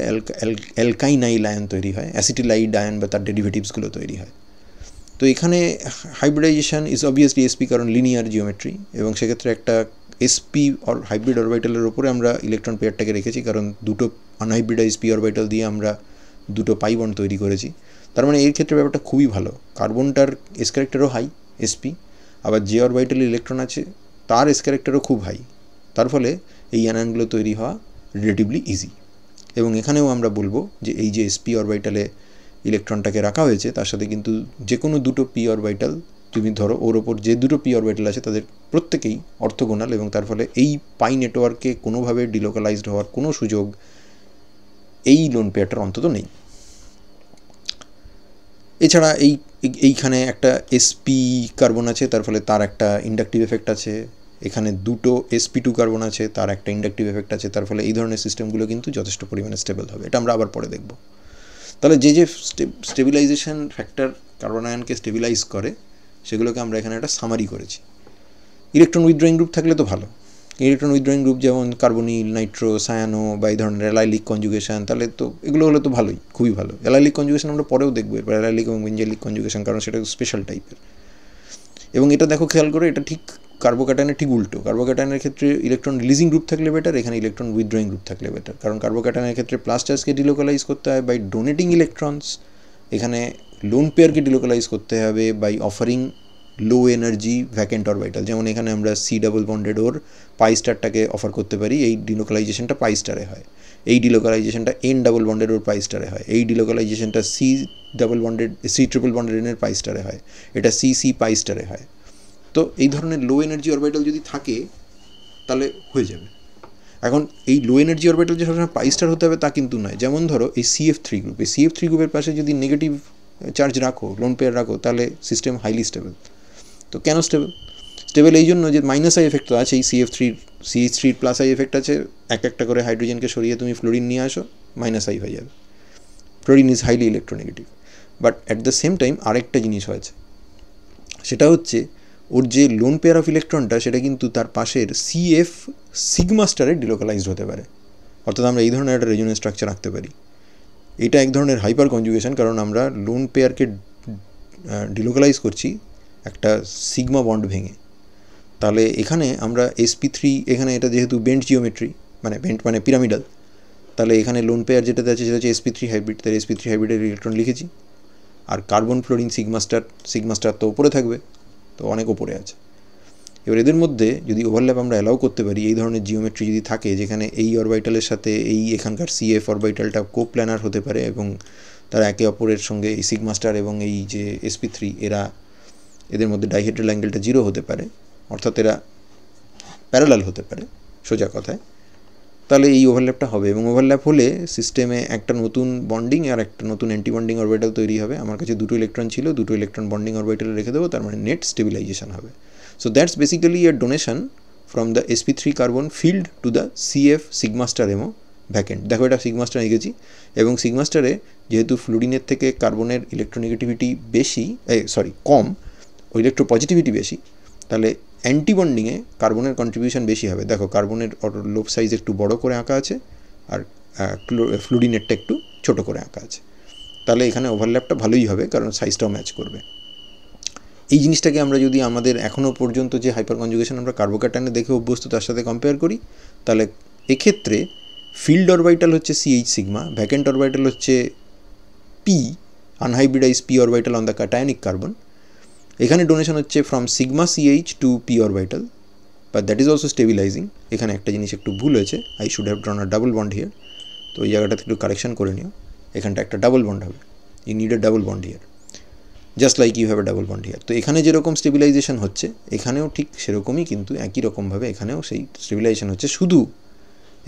অ্যালকাইনাইল আয়ন তৈরি হয়, অ্যাসিটিলাইড আয়ন বা তার ডেরিভেটিভসগুলো তৈরি হয়। তো এখানে হাইব্রিডাইজেশন ইজ অবভিয়াসলি sp, কারণ লিনিয়ার জিওমেট্রি, এবং সেক্ষেত্রে একটা sp অর হাইব্রিড অরবিটালের ওপরে আমরা ইলেকট্রন পেয়ারটাকে রেখেছি, কারণ দুটো আনহাইব্রিডাইজ p অরবিটাল দিয়ে আমরা দুটো পাই বন্ড তৈরি করেছি। তার মানে এর ক্ষেত্রে ব্যাপারটা খুবই ভালো, কার্বনটার s ক্যারেক্টারও হাই sp, আবার যে অরবিটালে ইলেকট্রন আছে তার s ক্যারেক্টারও খুব হাই, তার ফলে এই আয়নগুলো তৈরি হওয়া রিলেটিভলি ইজি। এবং এখানেও আমরা বলবো যে এই যে sp অরবিটালে ইলেকট্রনটাকে রাখা হয়েছে তার সাথে কিন্তু যে কোনো দুটো p অরবিটাল তুমি ধরো, ওর ওপর যে দুটো p অরবিটাল আছে তাদের প্রত্যেকেই অর্থোগোনাল, এবং তার ফলে এই পাই নেটওয়ার্কে কোনোভাবে ডিলোকালাইজড হওয়ার কোনো সুযোগ এই লোন পেয়ারটার অন্তত নেই। এছাড়া এইখানে একটা sp কার্বন আছে, তার ফলে তার একটা ইন্ডাকটিভ এফেক্ট আছে। এখানে দুটো sp2 কার্বন আছে, তার একটা ইন্ডাকটিভ এফেক্ট আছে, তার ফলে এই ধরনের সিস্টেমগুলো কিন্তু যথেষ্ট পরিমাণে স্টেবল হবে। এটা আমরা আবার পরে দেখব। তাহলে যে যে স্টেবিলাইজেশন ফ্যাক্টর কার্বন আয়নকে স্টেবিলাইজ করে সেগুলোকে আমরা এখানে একটা সামারি করেছি। ইলেকট্রন উইথড্রয়িং গ্রুপ থাকলে তো ভালো, ইলেকট্রন উইথড্রয়িং গ্রুপ যেমন কার্বনিল, নাইট্রো, সায়ানো বা এই ধরনের অ্যালাইলিক কনজুগেশন, তাহলে তো এগুলো হলে তো ভালোই, খুবই ভালো। অ্যালাইলিক কনজুগেশন আমরা পরেও দেখবো, এবার অ্যালাইলিক এবং বেঞ্জাইলিক কনজুগেশন, কারণ সেটা স্পেশাল টাইপের। এবং এটা দেখো খেয়াল করে, এটা ঠিক কার্বোক্যাটায়নের ঠিক উল্টো। কার্বোক্যাটায়নের ক্ষেত্রে ইলেকট্রন রিলিজিং গ্রুপ থাকলে বেটার, এখানে ইলেকট্রন উইথড্রয়িং গ্রুপ থাকলে বেটার, কারণ কার্বোক্যাটায়নের ক্ষেত্রে প্লাস চার্জকে ডিলোকালাইজ করতে হয় বাই ডোনেটিং ইলেকট্রনস, এখানে লোন পেয়ারকে ডিলোকালাইজ করতে হবে by offering low energy vacant orbital. যেমন এখানে আমরা C double bonded or pi স্টারটাকে অফার করতে পারি, এই ডিলোকালাইজেশনটা পাই স্টারে হয়। এই ডিলোকালাইজেশনটা N double bonded or pi স্টারে হয়। এই ডিলোকালাইজেশনটা সি ট্রিপল বন্ডেড এনের পাই স্টারে হয়। এটা সি পাই স্টারে হয়। তো এই ধরনের লো এনার্জি অরবিটাল যদি থাকে তাহলে হয়ে যাবে। এখন এই লো এনার্জি অরবিটাল যে সবসময় পাই স্টার হতে হবে তা কিন্তু নয়। যেমন ধরো এই CF3 গ্রুপ, এই CF3 গ্রুপের পাশে যদি নেগেটিভ চার্জ রাখো, লোন পেয়ার রাখো, তাহলে সিস্টেম হাইলি স্টেবল। তো কেন স্টেবল এই জন্য যে মাইনাস আই এফেক্ট তো আছে, এই CH3 প্লাস আই এফেক্ট আছে, একটা করে হাইড্রোজেনকে সরিয়ে তুমি ফ্লোরিন নিয়ে আসো, মাইনাস আই হয়ে যাবে। Fluorine is highly electronegative. But at the same time আরেকটা জিনিস হয়েছে, সেটা হচ্ছে ওর যে লোন পেয়ার অফ ইলেকট্রনটা সেটা কিন্তু তার পাশের CF সিগমা স্টারে ডিলোকালাইজড হতে পারে। অর্থাৎ আমরা এই ধরনের একটা রেজোনেন্স স্ট্রাকচার রাখতে পারি। এটা এক ধরনের হাইপার কনজুগেশন, কারণ আমরা লোন পেয়ারকে ডিলোকালাইজ করছি একটা সিগমা বন্ড ভেঙে। তাহলে এখানে আমরা sp3, এখানে এটা যেহেতু বেন্ট জিওমেট্রি, বেন্ট মানে পিরামিডাল, তাহলে এখানে লোন পেয়ার যেটাতে আছে সেটা হচ্ছে sp3 হাইব্রিড, তাই sp3 হাইব্রিডের ইলেকট্রন লিখেছি। আর কার্বন ফ্লোরিন সিগমা স্টার তো ওপরে থাকবে, তো অনেক ওপরে আছে। এবার এদের মধ্যে যদি ওভারল্যাপ আমরা অ্যালাউ করতে পারি, এই ধরনের জিওমেট্রি যদি থাকে যেখানে এই অরবিটালের সাথে এই এখানকার CF অরবিটালটা কোপ্ল্যানার হতে পারে এবং তারা একে অপরের সঙ্গে এই সিগমা স্টার এবং এই যে sp3 এদের মধ্যে ডাইহেড্রাল অ্যাঙ্গেলটা 0 হতে পারে, অর্থাৎ এরা প্যারালাল হতে পারে সোজা কথায়, তাহলে এই ওভারল্যাপটা হবে, এবং ওভারল্যাপ হলে সিস্টেমে একটা নতুন বন্ডিং আর একটা নতুন অ্যান্টি বন্ডিং অরবিটাল তৈরি হবে। আমার কাছে দুটো ইলেকট্রন ছিল, দুটো ইলেকট্রন বন্ডিং অরবিটালে রেখে দেবো, তার মানে নেট স্টেবিলাইজেশন হবে। So that's basically A donation from the sp3 carbon field to the CF sigma star Emo vacant. দেখো এটা সিগমা স্টার এঁকেছি, এবং সিগমা স্টারে যেহেতু ফ্লুরিনের থেকে কার্বনের ইলেকট্রোনেগেটিভিটি বেশি, কম, ও ইলেকট্রোপজিটিভিটি বেশি, তাহলে অ্যান্টি বন্ডিংয়ে কার্বনের কন্ট্রিবিউশন বেশি হবে। দেখো কার্বনের লোব সাইজ একটু বড় করে আঁকা আছে, আর ফ্লুরিনেরটা একটু ছোট করে আঁকা আছে। তাহলে এখানে ওভারল্যাপটা ভালোই হবে, কারণ সাইজটাও ম্যাচ করবে। এই জিনিসটাকে আমরা যদি আমাদের এখনও পর্যন্ত যে হাইপার কনজুগেশন আমরা কার্বোক্যাটায়নে দেখে অভ্যস্ত তার সাথে কম্পেয়ার করি, তাহলে এক্ষেত্রে ফিল্ড অরবিটাল হচ্ছে CH সিগমা, ভ্যাকেন্ট অরবিটাল হচ্ছে P, unhybridise P orbital on the cationic carbon. এখানে ডোনেশন হচ্ছে from sigma CH to P orbital, but that is also stabilising. এখানে একটা জিনিস একটু ভুল হয়েছে, I should have drawn a double bond here, তো এই জায়গাটাতে একটু কারেকশন করে নিও। এখানটা একটা ডাবল বন্ড হবে, you need a double bond here, just like you have a double bond here. তো এখানে যেরকম স্টেবিলাইজেশন হচ্ছে এখানেও ঠিক সেরকমই, কিন্তু একই রকমভাবে এখানেও সেই স্টেবিলাইজেশন হচ্ছে। শুধু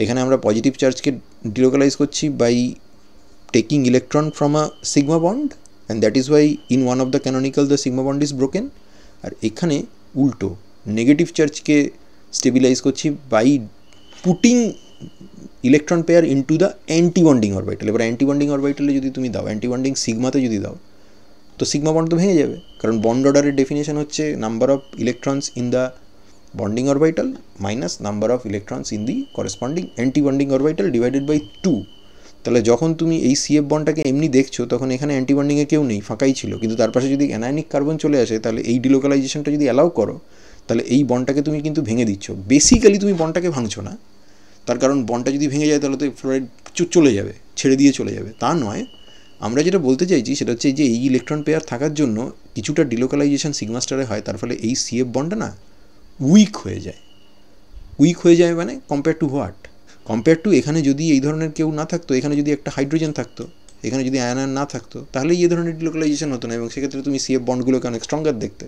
এখানে আমরা পজিটিভ চার্জকে ডিলোকালাইজ করছি by taking electron from a sigma bond, and that is why in one of the canonical the sigma bond is broken. আর এখানে উল্টো নেগেটিভ চার্জকে স্টেবিলাইজ করছি by putting electron pair into the anti bonding orbital. এবার anti bonding অরবিটালে যদি তুমি দাও, অ্যান্টি বন্ডিং সিগমাতে যদি দাও, তো সিগমা বন্ড তো ভেঙে যাবে, কারণ বন্ড অর্ডারের ডেফিনেশন হচ্ছে number of electrons in the bonding orbital minus number of electrons in the corresponding anti bonding orbital divided by 2। তাহলে যখন তুমি এই CF বন্ডটাকে এমনি দেখছো, তখন এখানে অ্যান্টি বন্ডিংয়ে কেউ নেই, ফাঁকাই ছিল, কিন্তু তার পাশে যদি অ্যানায়নিক কার্বন চলে আসে, তাহলে এই ডিলোকালাইজেশনটা যদি অ্যালাউ করো, তাহলে এই বন্ডটাকে তুমি কিন্তু ভেঙে দিচ্ছ। বেসিক্যালি তুমি বন্ডটাকে ভাঙছো না, তার কারণ বন্ডটা যদি ভেঙে যায় তাহলে তো ফ্লোরাইড চলে যাবে, ছেড়ে দিয়ে চলে যাবে, তা নয়। আমরা যেটা বলতে চাইছি সেটা হচ্ছে যে এই ইলেকট্রন পেয়ার থাকার জন্য কিছুটা ডিলোকালাইজেশন সিগমা স্টারে হয়, তার ফলে এই CF বন্ডটা না উইক হয়ে যায়। উইক হয়ে যায় মানে compare to what? Compare to এখানে যদি এই ধরনের কেউ না থাকতো, এখানে যদি একটা হাইড্রোজেন থাকতো, এখানে যদি আয়ন না থাকতো, তাহলে এই ধরনের ডিলোকালাইজেশন হতো না, এবং সেক্ষেত্রে তুমি CF বন্ডগুলোকে অনেক স্ট্রঙ্গার দেখতে।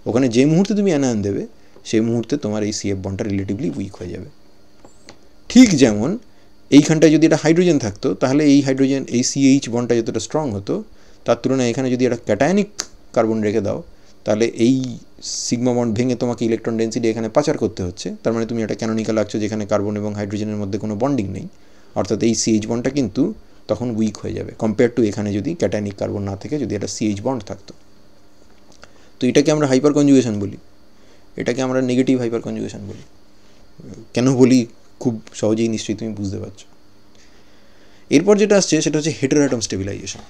ওখানে যে মুহূর্তে তুমি আয়ন দেবে, সেই মুহূর্তে তোমার এই CF বন্ডটা রিলেটিভলি উইক হয়ে যাবে। ঠিক যেমন এইখানটায় যদি একটা হাইড্রোজেন থাকতো, তাহলে এই হাইড্রোজেন এই CH বন্ডটা যতটা স্ট্রং হতো, তার তুলনায় এখানে যদি একটা ক্যাটায়নিক কার্বন রেখে দাও, তাহলে এই সিগমা বন্ড ভেঙে তোমাকে ইলেকট্রন ডেন্সিটি এখানে পাচার করতে হচ্ছে। তার মানে তুমি একটা ক্যানোনিক্যাল আঁকছো যেখানে কার্বন এবং হাইড্রোজেনের মধ্যে কোনো বন্ডিং নেই, অর্থাৎ এই CH বন্ডটা কিন্তু তখন উইক হয়ে যাবে কম্পেয়ার টু এখানে যদি ক্যাটায়নিক কার্বন না থেকে যদি একটা CH বন্ড থাকতো। তো এটাকে আমরা হাইপার কনজুগেশন বলি, এটাকে আমরা নেগেটিভ হাইপার কনজুগেশন বলি। কেন বলি খুব সহজেই নিশ্চয়ই তুমি বুঝতে পারছো। এরপর যেটা আসছে সেটা হচ্ছে হেটেরোঅ্যাটম স্টেবিলাইজেশন,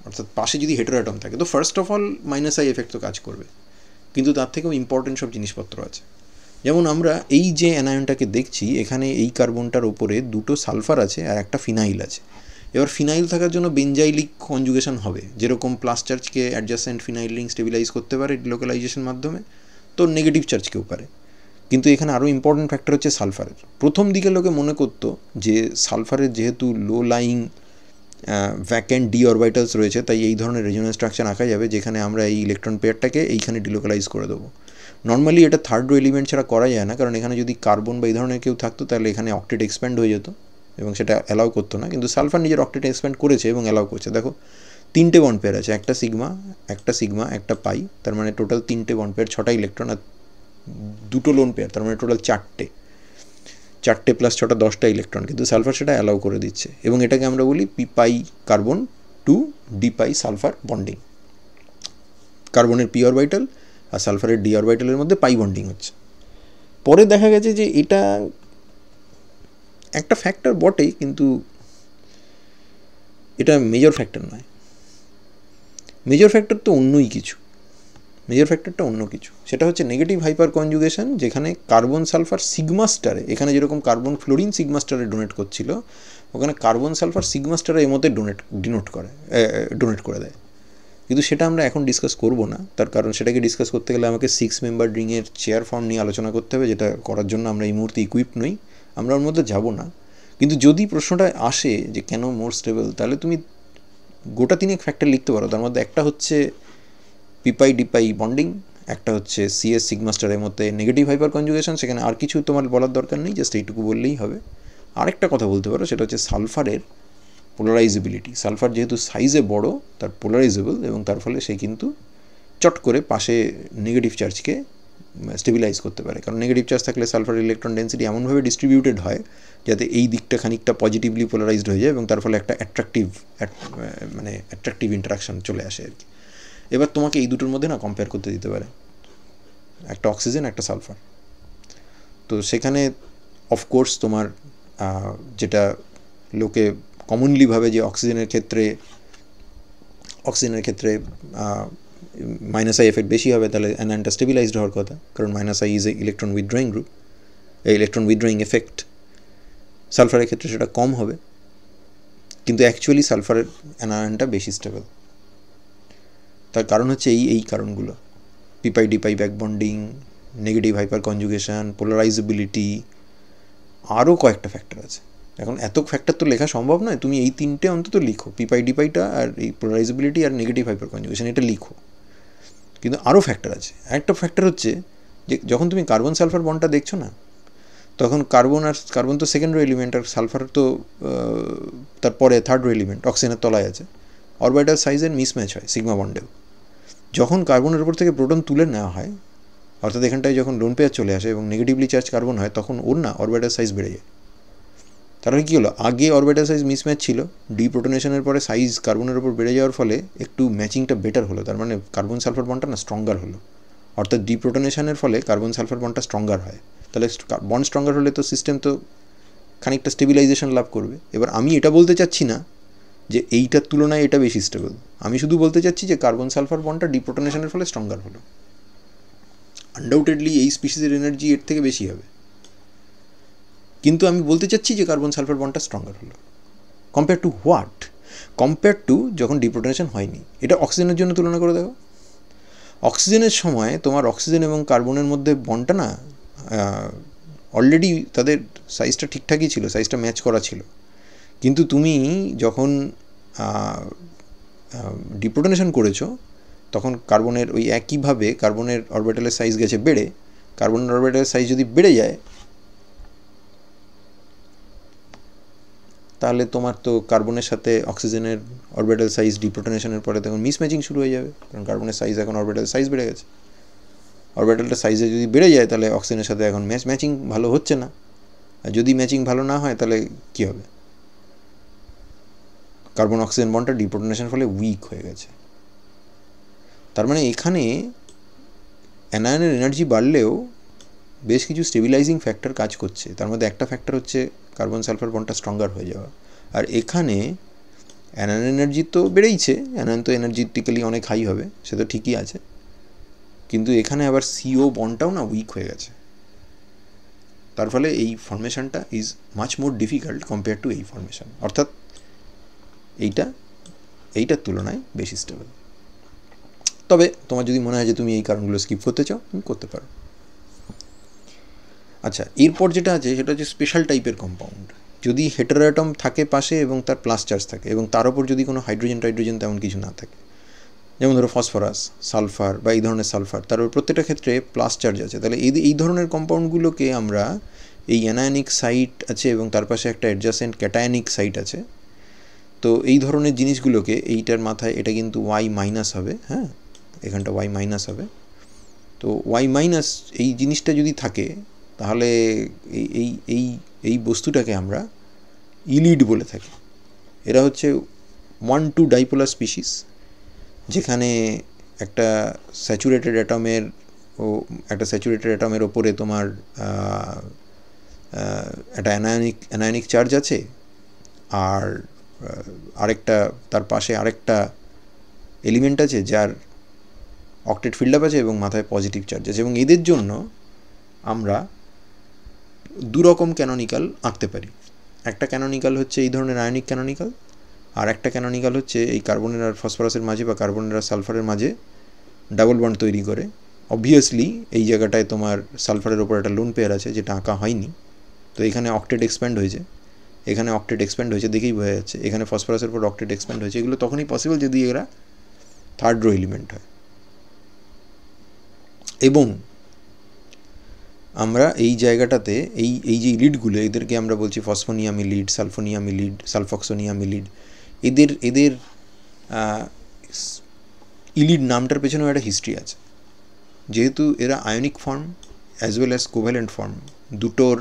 অর্থাৎ পাশে যদি হেটেরোঅ্যাটম থাকে, তো first of all -I effect তো কাজ করবে, কিন্তু তার থেকেও ইম্পর্টেন্ট সব জিনিসপত্র আছে। যেমন আমরা এই যে অ্যানায়নটাকে দেখছি, এখানে এই কার্বনটার ওপরে দুটো সালফার আছে আর একটা ফিনাইল আছে। এবার ফিনাইল থাকার জন্য বেঞ্জাইলিক কনজুগেশন হবে, যেরকম প্লাস চার্জকে অ্যাডজাসেন্ট ফিনাইল রিং স্টেবিলাইজ করতে পারে ডিলোকালাইজেশন মাধ্যমে, তো নেগেটিভ চার্জকেও পারে। কিন্তু এখানে আরও ইম্পর্টেন্ট ফ্যাক্টর হচ্ছে সালফারের। প্রথম দিকে লোকে মনে করতো যে সালফারের যেহেতু low lying vacant D orbitals রয়েছে, তাই এই ধরনের রেজোনেন্স স্ট্রাকচার আঁকা যাবে যেখানে আমরা এই ইলেকট্রন পেয়ারটাকে এইখানে ডিলোকালাইজ করে দেবো। নর্মালি এটা থার্ড রো এলিমেন্ট ছাড়া করা যায় না, কারণ এখানে যদি কার্বন বা এই ধরনের কেউ থাকতো তাহলে এখানে অক্টেট এক্সপ্যান্ড হয়ে যেত এবং সেটা অ্যালাউ করতো না। কিন্তু সালফার নিজের অক্টেট এক্সপ্যান্ড করেছে এবং অ্যালাউ করছে। দেখো 3টে বন্ড পেয়ার আছে, একটা সিগমা একটা পাই, তার মানে টোটাল 3টে বন্ড পেয়ার, 6টা ইলেকট্রন, আর 2টো লোন পেয়ার, তার মানে টোটাল 4টে প্লাস 6টা 10টা ইলেকট্রন। কিন্তু সালফার সেটা অ্যালাউ করে দিচ্ছে, এবং এটাকে আমরা বলি পি পাই কার্বন টু ডি পাই সালফার বন্ডিং। কার্বনের পি অরবিটাল আর সালফারের ডি অরবিটালের মধ্যে পাই বন্ডিং হচ্ছে। পরে দেখা গেছে যে এটা একটা ফ্যাক্টর বটেই, কিন্তু এটা মেজর ফ্যাক্টর নয়। মেজর ফ্যাক্টর তো অন্যই কিছু, মেজর ফ্যাক্টরটা অন্য কিছু। সেটা হচ্ছে নেগেটিভ হাইপার কনজুগেশন, যেখানে কার্বন সালফার সিগমা স্টারে, এখানে যেরকম কার্বন ফ্লোরিন সিগমা স্টারে ডোনেট করছিল, ওখানে কার্বন সালফার সিগমা স্টারে এর মধ্যে ডোনেট করে দেয়। কিন্তু সেটা আমরা এখন ডিসকাস করব না, তার কারণ সেটাকে ডিসকাস করতে গেলে আমাকে 6 মেম্বার রিংয়ের চেয়ার ফর্ম নিয়ে আলোচনা করতে হবে, যেটা করার জন্য আমরা এই মুহূর্তে ইকুইপ নই, আমরা ওর মধ্যে যাব না। কিন্তু যদি প্রশ্নটা আসে যে কেন মোর স্টেবল, তাহলে তুমি গোটা 3 ফ্যাক্টর লিখতে পারো। তার মধ্যে একটা হচ্ছে পিপাই ডিপাই বন্ডিং, একটা হচ্ছে CS সিগমা স্টারের মধ্যে নেগেটিভ হাইপার কনজুগেশন, সেখানে আর কিছু তোমার বলার দরকার নেই, জাস্ট এইটুকু বললেই হবে। আরেকটা কথা বলতে পারো, সেটা হচ্ছে সালফারের পোলারাইজেবিলিটি। সালফার যেহেতু সাইজে বড়, তার পোলারাইজেবল, এবং তার ফলে সে কিন্তু চট করে পাশে নেগেটিভ চার্জকে স্টেবিলাইজ করতে পারে। কারণ নেগেটিভ চার্জ থাকলে সালফার ইলেকট্রন ডেন্সিটি এমনভাবে ডিস্ট্রিবিউটেড হয় যাতে এই দিকটা খানিকটা পজিটিভলি পোলারাইজড হয়ে যায়, এবং তার ফলে একটা অ্যাট্রাকটিভ ইন্টারাকশান চলে আসে আর কি। এবার তোমাকে এই দুটোর মধ্যে না কম্পেয়ার করতে দিতে পারে, একটা অক্সিজেন, একটা সালফার। তো সেখানে অফকোর্স তোমার যেটা লোকে কমনলি ভাবে যে অক্সিজেনের ক্ষেত্রে মাইনাস আই এফেক্ট বেশি হবে, তাহলে অ্যানায়নটা স্টেবিলাইজড হওয়ার কথা, কারণ minus I is a electron withdrawing group, এই ইলেকট্রন উইথড্রয়িং এফেক্ট। সালফারের ক্ষেত্রে সেটা কম হবে, কিন্তু অ্যাকচুয়ালি সালফারের অ্যানায়নটা বেশি স্টেবল। তার কারণ হচ্ছে এই কারণগুলো: p pi d pi back bonding, negative hyperconjugation, polarizability, আরও কয়েকটা ফ্যাক্টর আছে। এখন এত ফ্যাক্টর তো লেখা সম্ভব নয়, তুমি এই তিনটে অন্তত লিখো, পিপাই ডিপাইটা আর এই পোলারাইজেবিলিটি আর নেগেটিভ হাইপার কনজুগেশন, এটা লিখো। কিন্তু আরও ফ্যাক্টর আছে। একটা ফ্যাক্টর হচ্ছে যে যখন তুমি কার্বন সালফার বন্ডটা দেখছো না, তখন কার্বন তো সেকেন্ড রো এলিমেন্ট, আর সালফার তো তারপরে থার্ড রো এলিমেন্ট, অক্সিজেনের তলায় আছে। অরবিটাল সাইজের মিসম্যাচ হয় সিগমা বন্ডেও। যখন কার্বনের উপর থেকে প্রোটন তুলে নেওয়া হয়, অর্থাৎ এখানটায় যখন লোন পেয়ার চলে আসে এবং নেগেটিভলি চার্জ কার্বন হয়, তখন ওর না অরবিটাল সাইজ বেড়ে যায়। তাহলে কী হলো, আগে অরবিটাল সাইজ মিসম্যাচ ছিল, ডিপ্রোটনেশনের পরে সাইজ কার্বনের উপর বেড়ে যাওয়ার ফলে একটু ম্যাচিংটা বেটার হলো, তার মানে কার্বন সালফার বন্ডটা না স্ট্রঙ্গার হলো। অর্থাৎ ডিপ্রোটনেশনের ফলে কার্বন সালফার বন্ডটা স্ট্রঙ্গার হয়। তাহলে বন্ড স্ট্রঙ্গার হলে তো সিস্টেম তো খানিকটা স্টেবিলাইজেশন লাভ করবে। এবার আমি এটা বলতে চাচ্ছি না যে এইটার তুলনায় এটা বেশি স্টেবল, আমি শুধু বলতে চাচ্ছি যে কার্বন সালফার বন্ডটা ডিপ্রোটনেশনের ফলে স্ট্রঙ্গার হলো। আনডাউটেডলি এই স্পিসিসের এনার্জি এর থেকে বেশি হবে, কিন্তু আমি বলতে চাচ্ছি যে কার্বন সালফার বন্ডটা স্ট্রঙ্গার হলো। Compare to what? Compare to যখন ডিপ্রোটনেশন হয়নি। এটা অক্সিজেনের জন্য তুলনা করে দেখো। অক্সিজেনের সময় তোমার অক্সিজেন এবং কার্বনের মধ্যে বন্ডটা না অলরেডি তাদের সাইজটা ঠিকঠাকই ছিল, সাইজটা ম্যাচ করা ছিল। কিন্তু তুমি যখন ডিপ্রোটনেশন করেছো, তখন কার্বনের ওই একইভাবে কার্বনের অরবিটালের সাইজ গেছে বেড়ে। কার্বনের অরবিটালের সাইজ যদি বেড়ে যায়, তাহলে তোমার তো কার্বনের সাথে অক্সিজেনের অরবিটাল সাইজ ডিপ্রোটনেশনের পরে তখন মিসম্যাচিং শুরু হয়ে যাবে, কারণ কার্বনের সাইজ এখন অরবিটাল সাইজ বেড়ে গেছে। অরবিটালটা সাইজে যদি বেড়ে যায়, তাহলে অক্সিজেনের সাথে এখন ম্যাচিং ভালো হচ্ছে না। আর যদি ম্যাচিং ভালো না হয়, তাহলে কী হবে? কার্বন অক্সিজেন বন্ডটা ডিপ্রোটনেশনের ফলে উইক হয়ে গেছে। তার মানে এখানে অ্যানায়নের এনার্জি বাড়লেও বেশ কিছু স্টেবিলাইজিং ফ্যাক্টর কাজ করছে। তার মধ্যে একটা ফ্যাক্টর হচ্ছে কার্বন সালফার বন্ডটা স্ট্রঙ্গার হয়ে যাওয়া। আর এখানে অ্যানায়ন এনার্জি তো বেড়েইছে, অ্যানায়ন তো এনার্জিটিক্যালি অনেক হাই হবে, সে তো ঠিকই আছে, কিন্তু এখানে আবার সিও বন্ডটাও না উইক হয়ে গেছে। তার ফলে এই ফর্মেশনটা is much more difficult compare to এই ফর্মেশন। অর্থাৎ এইটার তুলনায় বেশি স্টেবল। তবে তোমার যদি মনে হয় যে তুমি এই কারণগুলো স্কিপ করতে চাও, তুমি করতে পারো। আচ্ছা, এরপর যেটা আছে সেটা হচ্ছে স্পেশাল টাইপের কম্পাউন্ড। যদি হেটেরোঅ্যাটম থাকে পাশে এবং তার প্লাস চার্জ থাকে, এবং তার ওপর যদি কোনো হাইড্রোজেন তেমন কিছু না থাকে, যেমন ধরো ফসফরাস, সালফার বা এই ধরনের সালফার, তার ওপর প্রত্যেকটা ক্ষেত্রে প্লাস চার্জ আছে, তাহলে এই ধরনের কম্পাউন্ডগুলোকে আমরা এই অ্যানায়নিক সাইট আছে এবং তার পাশে একটা অ্যাডজাসেন্ট ক্যাটায়নিক সাইট আছে। তো এই ধরনের জিনিসগুলোকে এইটার মাথায় এটা কিন্তু ওয়াই মাইনাস হবে, হ্যাঁ, এখানটা ওয়াই মাইনাস হবে। তো ওয়াই মাইনাস এই জিনিসটা যদি থাকে, তাহলে এই এই এই বস্তুটাকে আমরা ইলিড বলে থাকি। এরা হচ্ছে 1,2 ডাইপোলার স্পিসিস, যেখানে একটা স্যাচুরেটেড অ্যাটমের ওপরে তোমার একটা অ্যানায়নিক চার্জ আছে, আর আরেকটা তার পাশে আরেকটা এলিমেন্ট আছে যার অক্টেট ফিল্ড আপ আছে এবং মাথায় পজিটিভ চার্জ আছে। এবং এদের জন্য আমরা দুরকম ক্যানোনিক্যাল আঁকতে পারি। একটা ক্যানোনিক্যাল হচ্ছে এই ধরনের আয়নিক ক্যানোনিক্যাল, আর একটা ক্যানোনিক্যাল হচ্ছে এই কার্বনের আর ফসফরাসের মাঝে বা কার্বনের আর সালফারের মাঝে ডাবল বন্ড তৈরি করে। অবভিয়াসলি এই জায়গাটায় তোমার সালফারের ওপর একটা লোন পেয়ার আছে যেটা আঁকা হয়নি, তো এখানে অক্টেট এক্সপ্যান্ড হয়েছে, দেখেই বোঝা যাচ্ছে। এখানে ফসফরাসের উপর অক্টেট এক্সপ্যান্ড হয়েছে। এগুলো তখনই পসিবল যদি এরা থার্ড রো এলিমেন্ট হয়। এবং আমরা এই জায়গাটাতে এই যে ইলিডগুলো, এদেরকে আমরা বলছি ফসফোনিয়াম ইলিড, সালফোনিয়াম ইলিড, সালফক্সোনিয়াম ইলিড। এদের ইলিড নামটার পেছনেও একটা হিস্ট্রি আছে। যেহেতু এরা ionic form as well as covalent form, দুটোর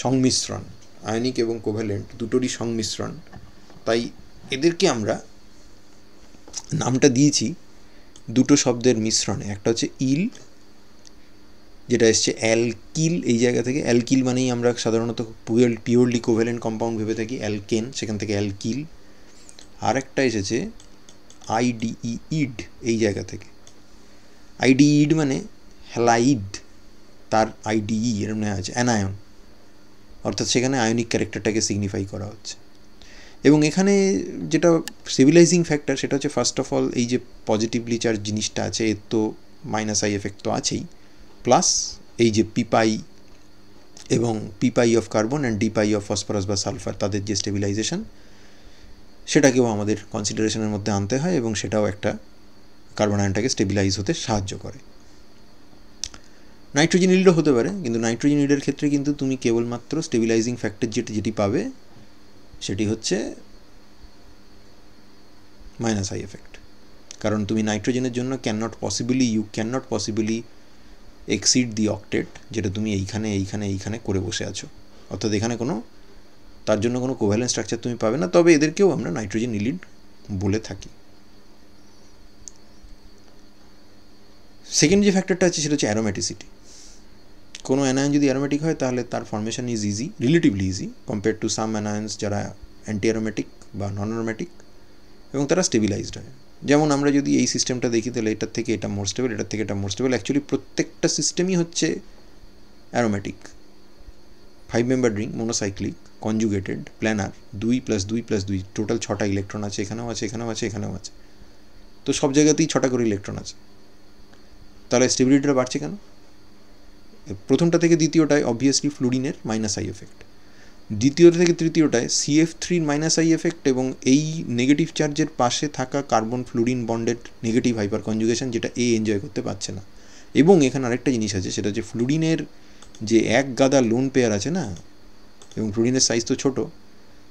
সংমিশ্রণ, আয়নিক এবং কোভ্যালেন্ট দুটোরই সংমিশ্রণ, তাই এদেরকে আমরা নামটা দিয়েছি দুটো শব্দের মিশ্রণে। একটা হচ্ছে ইল, যেটা এসছে অ্যালকিল, এই জায়গা থেকে। অ্যালকিল মানেই আমরা সাধারণত পিওরলি কোভ্যালেন্ট কম্পাউন্ড ভেবে থাকি, অ্যালকেন, সেখান থেকে অ্যালকিল। আর একটা এসেছে আইডিই, ইড, এই জায়গা থেকে। আইডিইড মানে হ্যালাইড, তার আইডিই এরম নেওয়া আছে, অ্যানায়ন, অর্থাৎ সেখানে আয়নিক ক্যারেক্টারটাকে সিগনিফাই করা হচ্ছে। এবং এখানে যেটা স্টেবিলাইজিং ফ্যাক্টর সেটা হচ্ছে ফার্স্ট অফ অল এই যে পজিটিভলি চার্জ জিনিসটা আছে, এর তো মাইনাস আই এফেক্ট তো আছেই, প্লাস এই যে পিপাই এবং p pi of carbon and d pi of phosphorus বা সালফার, তাদের যে স্টেবিলাইজেশন, সেটাকেও আমাদের কনসিডারেশনের মধ্যে আনতে হয়, এবং সেটাও একটা কার্বন আয়নটাকে স্টেবিলাইজ হতে সাহায্য করে। নাইট্রোজেন ইল্ডও হতে পারে, কিন্তু নাইট্রোজেন ইল্ডের ক্ষেত্রে কিন্তু তুমি কেবলমাত্র স্টেবিলাইজিং ফ্যাক্টর যেটি পাবে সেটি হচ্ছে মাইনাস আই এফেক্ট। কারণ তুমি নাইট্রোজেনের জন্য you can not possibly exceed the octet, যেটা তুমি এইখানে করে বসে আছো। অর্থাৎ এখানে তার জন্য কোনো কোভ্যালেন্ট স্ট্রাকচার তুমি পাবে না। তবে এদেরকেও আমরা নাইট্রোজেন ইলিড বলে থাকি। সেকেন্ড যে ফ্যাক্টরটা আছে সেটা হচ্ছে অ্যারোমেটিসিটি। কোনো অ্যানায়ন যদি অ্যারোমেটিক হয় তাহলে তার formation is easy, relatively easy compare to some anions যারা অ্যান্টি অ্যারোমেটিক বা নন অ্যারোমেটিক, এবং তারা স্টেবিলাইজড হয়। যেমন আমরা যদি এই সিস্টেমটা দেখি তাহলে এটার থেকে এটা মোর স্টেবল, এটার থেকে এটা মোর স্টেবল। অ্যাকচুয়ালি প্রত্যেকটা সিস্টেমই হচ্ছে aromatic. 5 member ring, monocyclic, conjugated, planar, 2+2+2, total 6টা ইলেকট্রন আছে, এখানেও আছে, এখানেও আছে, এখানেও আছে। তো সব জায়গাতেই 6টা করে ইলেকট্রন আছে। তাহলে স্টেবিলিটিটা বাড়ছে কেন? প্রথমটা থেকে দ্বিতীয়টায় অবভিয়াসলি ফ্লুরিনের মাইনাস আই এফেক্ট, দ্বিতীয় থেকে তৃতীয়টায় CF3 মাইনাস আই এফেক্ট, এবং এই নেগেটিভ চার্জের পাশে থাকা কার্বন ফ্লুরিন বন্ডের নেগেটিভ হাইপার কনজুগেশন, যেটা এনজয় করতে পারছে না। এবং এখানে আরেকটা জিনিস আছে, সেটা হচ্ছে ফ্লুরিনের যে এক গাদা লোন পেয়ার আছে না, এবং ফ্লুরিনের সাইজ তো ছোটো,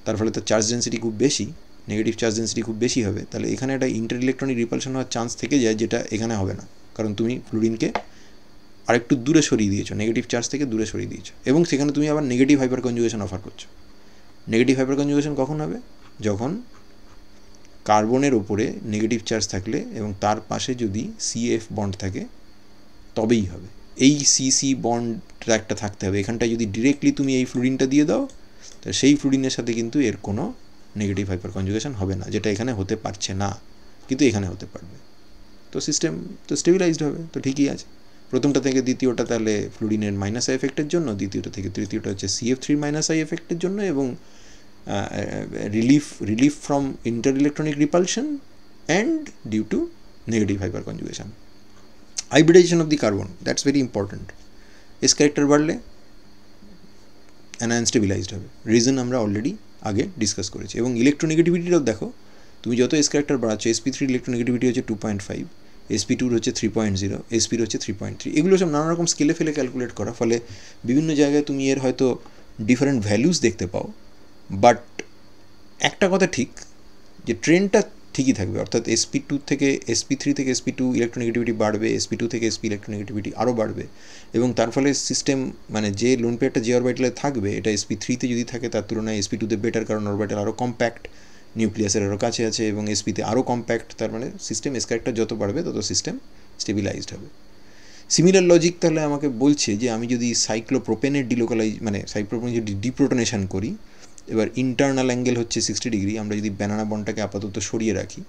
তার ফলে তার চার্জ ডেন্সিটি খুব বেশি, নেগেটিভ চার্জ ডেন্সিটি খুব বেশি হবে। তাহলে এখানে একটা ইন্টার ইলেকট্রনিক রিপালশন হওয়ার চান্স থেকে যায়, যেটা এখানে হবে না, কারণ তুমি ফ্লুরিনকে আরেকটু দূরে সরিয়ে দিয়েছো, নেগেটিভ চার্জ থেকে দূরে সরিয়ে দিয়েছো, এবং সেখানে তুমি আবার নেগেটিভ হাইপার কনজুগেশন অফার করছো। নেগেটিভ হাইপার কনজুগেশন কখন হবে? যখন কার্বনের ওপরে নেগেটিভ চার্জ থাকলে এবং তার পাশে যদি CF বন্ড থাকে তবেই হবে। এই CC বন্ডটা একটা থাকতে হবে। এখানটায় যদি ডিরেক্টলি তুমি এই ফ্লুরিনটা দিয়ে দাও, তাহলে সেই ফ্লুরিনের সাথে কিন্তু এর কোনো নেগেটিভ হাইপার কনজুগেশন হবে না, যেটা এখানে হতে পারছে না, কিন্তু এখানে হতে পারবে। তো সিস্টেম তো স্টেবিলাইজড হবে, তো ঠিকই আছে। প্রথমটা থেকে দ্বিতীয়টা তাহলে ফ্লুরিনের মাইনাস আই এফেক্টের জন্য, দ্বিতীয়টা থেকে তৃতীয়টা হচ্ছে CF3 মাইনাস আই এফেক্টের জন্য, এবং relief from inter-electronic repulsion and due to negative hyperconjugation. Hybridization of the carbon, that's very important. S character বাড়লে anion stabilized হবে, রিজন আমরা অলরেডি আগে ডিসকাস করেছি। এবং ইলেকট্রোনেগেটিভিটিটাও দেখো, তুমি যত S character বাড়াচ্ছ, sp3 ইলেকট্রোনেগেটিভিটি হচ্ছে 2.5, sp2 হচ্ছে 3.0, sp হচ্ছে 3.3। এগুলো সব নানা রকম স্কেলে ফেলে ক্যালকুলেট করা, ফলে বিভিন্ন জায়গায় তুমি এর হয়তো ডিফারেন্ট ভ্যালুস দেখতে পাও, বাট একটা কথা ঠিক, যে ট্রেন্ডটা ঠিকই থাকবে। অর্থাৎ sp2 থেকে sp3 থেকে sp2 ইলেকট্রোনেগেটিভিটি বাড়বে, sp2 থেকে sp ইলেকট্রোনেগেটিভিটি আরও বাড়বে, এবং তার ফলে সিস্টেম মানে যে লোন পেয়ারটা যে অরবিটালে থাকবে, এটা sp3তে যদি থাকে তার তুলনায় sp2তে বেটার, কারণ অরবিটাল আরও কম্প্যাক্ট, নিউক্লিয়াসের আরও কাছে আছে, এবং sp-তে আরও কম্প্যাক্ট। তার মানে সিস্টেম S ক্যারেক্টার যত বাড়বে তত সিস্টেম স্টেবিলাইজড হবে। সিমিলার লজিক তাহলে আমাকে বলছে যে আমি যদি সাইক্লোপ্রোপেনের সাইক্লোপ্রোপেনের যদি ডিপ্রোটনেশন করি, এবার ইন্টারনাল অ্যাঙ্গেল হচ্ছে 60 ডিগ্রি। আমরা যদি ব্যানানা বন্ডটাকে আপাতত সরিয়ে রাখি,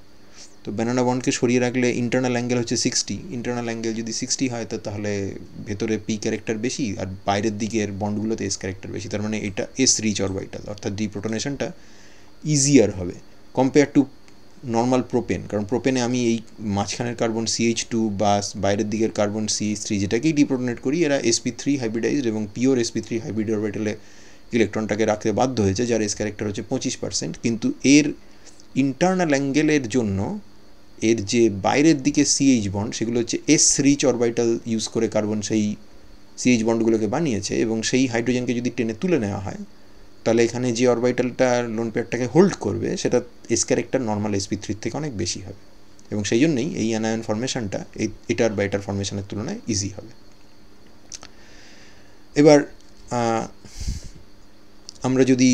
তো ব্যানানা বন্ডকে সরিয়ে রাখলে ইন্টারনাল অ্যাঙ্গেল হচ্ছে 60। ইন্টারনাল অ্যাঙ্গেল যদি 60 হয়, তো তাহলে ভেতরে P ক্যারেক্টার বেশি, আর বাইরের দিকের বন্ডগুলোতে S ক্যারেক্টার বেশি। তার মানে এটা S রিচ অরবিটাল, অর্থাৎ ডিপ্রোটনেশনটা ইজিয়ার হবে কম্পেয়ার টু নর্মাল প্রোপেন। কারণ প্রোপেনে আমি এই মাঝখানের কার্বন CH2 বা বাইরের দিকের কার্বন CH3 যেটাকেই ডিপ্রোটনেট করি, এরা sp3 হাইব্রিডাইজড এবং পিওর sp3 হাইব্রিড অরবিটালে ইলেকট্রনটাকে রাখতে বাধ্য হয়েছে, যার S ক্যারেক্টার হচ্ছে 25%। কিন্তু এর ইন্টারনাল অ্যাঙ্গেলের জন্য এর যে বাইরের দিকে CH বন্ড, সেগুলো হচ্ছে S রিচ অরবিটাল ইউজ করে কার্বন সেই সিএইচ বন্ডগুলোকে বানিয়েছে এবং সেই হাইড্রোজেনকে যদি টেনে তুলে নেওয়া হয় তাহলে এখানে যে অরবিটালটা লোন পেয়ারটাকে হোল্ড করবে সেটা এস ক্যারেক্টার নর্মাল sp3 থেকে অনেক বেশি হবে এবং সেই জন্যই এই অ্যানায়ন ফর্মেশনটা এটার বা এটার ফর্মেশনের তুলনায় ইজি হবে। এবার আমরা যদি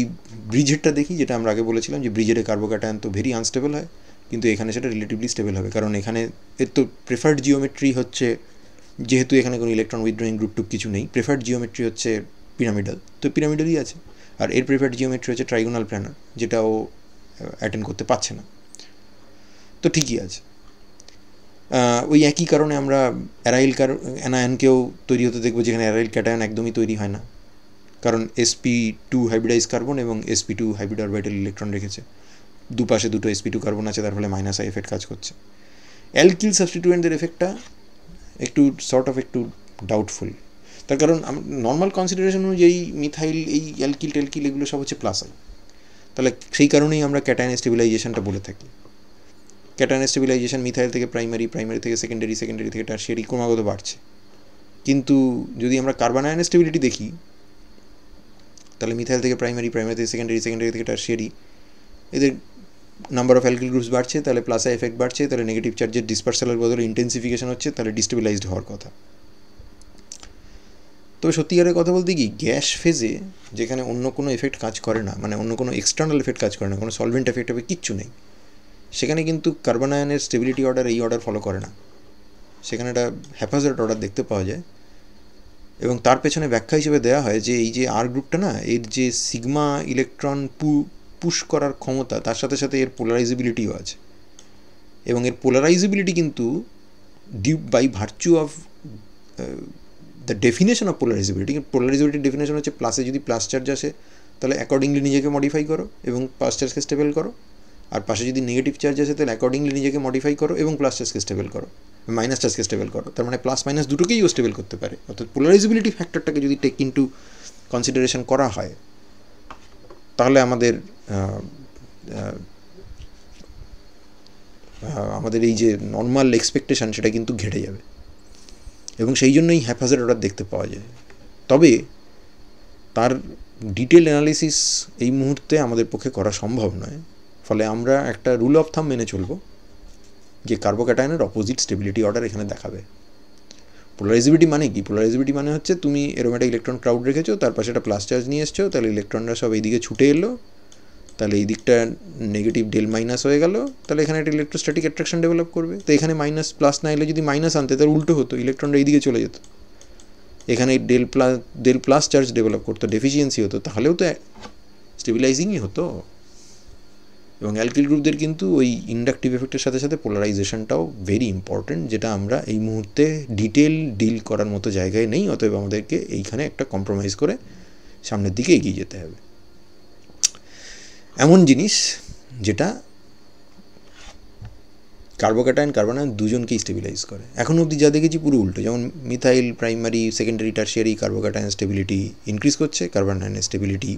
ব্রিজেডটা দেখি, যেটা আমরা আগে বলেছিলাম যে ব্রিজেডে কার্বোক্যাটায়ন তো ভেরি আনস্টেবল হয়, কিন্তু এখানে সেটা রিলেটিভলি স্টেবল হবে, কারণ এখানে এর তো প্রেফার্ড জিওমেট্রি হচ্ছে, যেহেতু এখানে কোনো ইলেকট্রন উইথড্রয়িং গ্রুপ টুপ কিছু নেই, প্রেফার্ড জিওমেট্রি হচ্ছে পিরামিডাল, তো পিরামিডালই আছে। আর এর প্রেফার্ড জিওমেট্রি হচ্ছে ট্রাইগোনাল প্ল্যানার, যেটা ও অ্যাটেন্ড করতে পারছে না, তো ঠিকই আছে। ওই একই কারণে আমরা অ্যারাইল অ্যানায়নকেও তৈরি হতে দেখবো, যেখানে অ্যারাইল ক্যাটায়ন একদমই তৈরি হয় না, কারণ sp2 হাইব্রিডাইজ কার্বন এবং sp2 হাইব্রিড অরবিটাল ইলেকট্রন রেখেছে, দুপাশে দুটো sp2 কার্বন আছে, তার ফলে মাইনাস আই এফেক্ট কাজ করছে। অ্যালকিল সাবস্টিটিউয়েন্টদের এফেক্টটা একটু ডাউটফুল, তার কারণ নর্মাল কনসিডারেশন অনুযায়ী মিথাইল, এই অ্যালকিল টেলকিল এগুলো সব হচ্ছে প্লাস আই, তাহলে সেই কারণেই আমরা ক্যাটায়ন স্টেবিলাইজেশনটা বলে থাকি। ক্যাটায়ন স্টেবিলাইজেশন মিথাইল থেকে প্রাইমারি থেকে সেকেন্ডারি থেকে টারশিয়ারি ক্রমাগত বাড়ছে, কিন্তু যদি আমরা কার্বন আয়ন স্টেবিলিটি দেখি তাহলে মিথাইল থেকে প্রাইমারি থেকে সেকেন্ডারি থেকে টারশিয়ারি এদের নাম্বার অফ অ্যালকিল গ্রুপস বাড়ছে, তাহলে প্লাস আই এফেক্ট বাড়ছে, তাহলে নেগেটিভ চার্জের ডিসপার্সালের বদলে ইন্টেন্সিফিকেশন হচ্ছে, তাহলে ডিস্টেবিলাইজড হওয়ার কথা। তবে সত্যিকারের কথা বলতে কি, গ্যাস ফেজে যেখানে অন্য কোনো এফেক্ট কাজ করে না, মানে অন্য কোনো এক্সটার্নাল এফেক্ট কাজ করে না, কোনো সলভেন্ট এফেক্ট হবে কিচ্ছু নেই, সেখানে কিন্তু কার্বন আয়নের স্টেবিলিটি অর্ডার এই অর্ডার ফলো করে না, সেখানে একটা হ্যাপাজার্ড অর্ডার দেখতে পাওয়া যায়। এবং তার পেছনে ব্যাখ্যা হিসেবে দেওয়া হয় যে এই যে আর গ্রুপটা না, এর যে সিগমা ইলেকট্রন পুশ করার ক্ষমতা, তার সাথে সাথে এর পোলারাইজেবিলিটিও আছে, এবং এর পোলারাইজেবিলিটি কিন্তু due by virtue of the definition of পোলারাইজেবিলিটির ডেফিনেশন হচ্ছে প্লাসে যদি প্লাস চার্জ আসে তাহলে অ্যাকর্ডিংলি নিজেকে মডিফাই করো এবং প্লাস চার্জকে স্টেবল করো, আর পাশে যদি নেগেটিভ চার্জ আসে তাহলে অ্যাকর্ডিংলি নিজেকে মডিফাই করো এবং প্লাস চার্জকে স্টেবল করো, মাইনাস চার্জকে স্টেবল করো, তার মানে প্লাস মাইনাস দুটোকেই ও স্টেবল করতে পারে। অর্থাৎ পোলারাইজেবিলিটি ফ্যাক্টরটাকে যদি টেক ইনটু কনসিডারেশন করা হয় তাহলে আমাদের এই যে নর্মাল এক্সপেকটেশান সেটা কিন্তু ঘেটে যাবে, এবং সেই জন্যই হ্যাপাজার্ড অর্ডার দেখতে পাওয়া যায়। তবে তার ডিটেল অ্যানালিসিস এই মুহূর্তে আমাদের পক্ষে করা সম্ভব নয়, ফলে আমরা একটা রুল অফ থাম মেনে চলব যে কার্বোক্যাটায়নের অপোজিট স্টেবিলিটি অর্ডার এখানে দেখাবে। পোলারাইজেবিলিটি মানে কি? পোলারাইজেবিলিটি মানে হচ্ছে তুমি এরকম একটা ইলেকট্রন ক্রাউড রেখেছো, তার পাশে একটা প্লাস চার্জ নিয়ে এসছো, তাহলে ইলেকট্রনরা সব এইদিকে ছুটে এলো, তাহলে এই দিকটা নেগেটিভ ডেল মাইনাস হয়ে গেল, তাহলে এখানে একটা ইলেকট্রোস্ট্যাটিক অ্যাট্রাকশন ডেভেলপ করবে। তো এখানে মাইনাস প্লাস না এলে যদি মাইনাস আনতে, তার উল্টো হতো, ইলেকট্রনটা এইদিকে চলে যেত, এখানে ডেল প্লাস চার্জ ডেভেলপ করতো, ডেফিসিয়েন্সি হতো, তাহলেও তো স্টেবিলাইজিংই হতো। এবং অ্যালকিল গ্রুপদের কিন্তু ওই ইন্ডাকটিভ এফেক্টের সাথে সাথে পোলারাইজেশনটাও ভেরি ইম্পর্টেন্ট, যেটা আমরা এই মুহূর্তে ডিল করার মতো জায়গায় নেই, অতএব আমাদেরকে এইখানে একটা কম্প্রোমাইজ করে সামনের দিকে এগিয়ে যেতে হবে। এমন জিনিস যেটা কার্বোক্যাটায়ন কার্বন আয়ন দুজনকেই স্টেবিলাইজ করে। এখন অবধি যা দেখেছি পুরো উল্টো, যেমন methyl primary secondary tertiary carbocation stability increase করছে, কার্বন আয়নের স্টেবিলিটি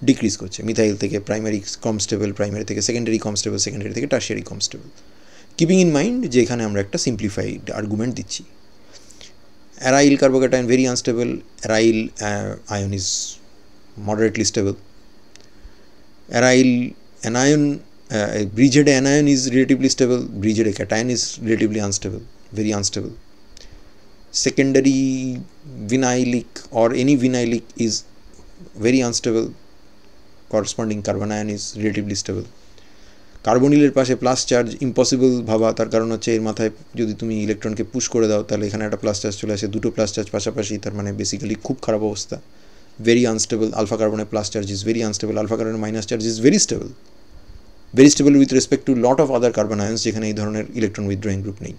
ডিক্রিজ করছে। মিথাইল থেকে প্রাইমারি কম স্টেবল, প্রাইমারি থেকে সেকেন্ডারি কম স্টেবল, সেকেন্ডারি থেকে tertiary com stable. Keeping in mind যে এখানে আমরা একটা সিম্পলিফাইড আর্গুমেন্ট দিচ্ছি। Aryl carbocation very unstable, aryl ion is moderately stable. Aryl anion bridged anion is relatively stable, bridged cation is relatively unstable, very unstable. Secondary vinylic or any vinylic is very unstable, corresponding carbon ion is relatively stable. কার্বনিলের পাশে plus charge impossible ভাবা, তার কারণ হচ্ছে এর মাথায় যদি তুমি ইলেকট্রনকে push করে দাও তাহলে এখানে একটা প্লাস চার্জ চলে আসে, দুটো প্লাস চার্জ পাশাপাশি, তার মানে বেসিক্যালি খুব খারাপ অবস্থা, ভেরি আনস্টেবল। আলফা কার্বনের plus charge is very unstable, alpha কার্বনের minus charge is very stable with respect to lot of other carbon ions, যেখানে এই ধরনের ইলেকট্রন উইথড্রয়িং গ্রুপ নেই।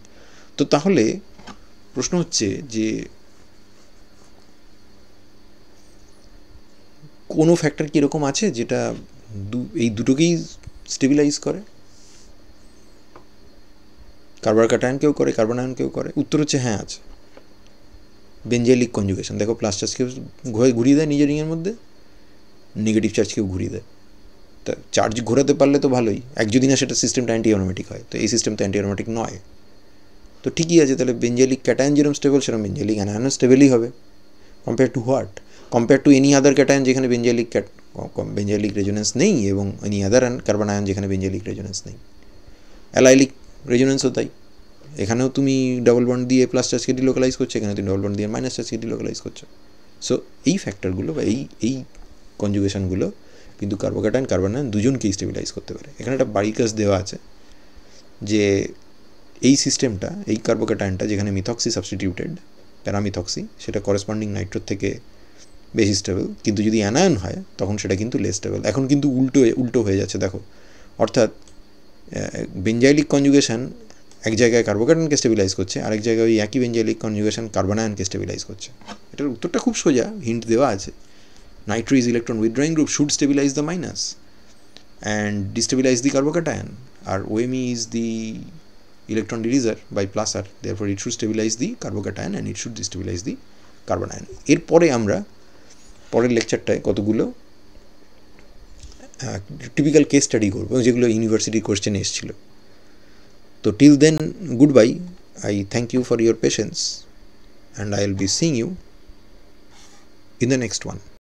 তো তাহলে প্রশ্ন হচ্ছে যে কোনো ফ্যাক্টর কি এরকম আছে যেটা এই দুটোকেই স্টেবিলাইজ করে? কার্বোক্যাটায়নকেও করে, কার্বন আয়নকেও করে। উত্তর হচ্ছে হ্যাঁ আছে। বেঞ্জাইলিক কনজুগেশন দেখো, প্লাস চার্জকেও ঘুরিয়ে দেয় নিজের রিংয়ের মধ্যে, নেগেটিভ চার্জকেও ঘুরিয়ে দেয়। তা চার্জ ঘোরাতে পারলে তো ভালোই, যদি না সেটা সিস্টেমটা অ্যান্টি অ্যারোমেটিক হয়, তো এই সিস্টেম তো অ্যান্টি অ্যারোমেটিক নয়, তো ঠিকই আছে। তাহলে বেঞ্জাইলিক ক্যাটায়ন যেরকম স্টেবল সেরকম বেঞ্জাইলিক অ্যানায়নও স্টেবলই হবে। Compare to what? Compare to any other cation যেখানে বেঞ্জাইলিক রেজোনেন্স নেই, এবং এনি আদার কার্বন আয়ন যেখানে বেঞ্জাইলিক রেজোনেন্স নেই। অ্যালাইলিক রেজোনেন্সও তাই, এখানেও তুমি ডাবল বন্ড দিয়ে প্লাস চার্জকে ডিলোকালাইজ করছো, এখানে তুমি ডাবল বন্ড দিয়ে মাইনাস চার্জকে ডিলোকালাইজ করছো। সো এই ফ্যাক্টরগুলো বা এই কনজুগেশনগুলো কিন্তু কার্বোক্যাটায়ন কার্বন আয়ন দুজনকেই স্টেবিলাইজ করতে পারে। এখানে একটা বাড়ির কাজ দেওয়া আছে যে এই সিস্টেমটা, এই কার্বোক্যাটায়নটা যেখানে মিথক্সি সাবস্টিটিউটেড প্যারামিথক্সি, সেটা করেসপন্ডিং নাইট্রোর থেকে বেশি স্টেবল, কিন্তু যদি অ্যানায়ন হয় তখন সেটা কিন্তু লেস স্টেবল। এখন কিন্তু উল্টো হয়ে যাচ্ছে দেখো, অর্থাৎ বেঞ্জাইলিক কনজুগেশন এক জায়গায় কার্বোক্যাটায়নকে স্টেবিলাইজ করছে, আরেক জায়গায় ওই একই বেঞ্জাইলিক কনজুগেশন কার্বন আয়নকে স্টেবিলাইজ করছে। এটার উত্তরটা খুব সোজা, হিন্ট দেওয়া আছে। Nitro is electron withdrawing group should stabilise the minus and destabilise the carbocation, আর OMe is the electron releaser by plus R, therefore it should stabilize the carbocation and it should destabilize the carbon ion. এরপরে আমরা পরের লেকচারটায় কতগুলো typical case study করবো যেগুলো university কোশ্চেনে এসেছিল। তো till then, goodbye, I thank you for your patience and I will be seeing you in the next one.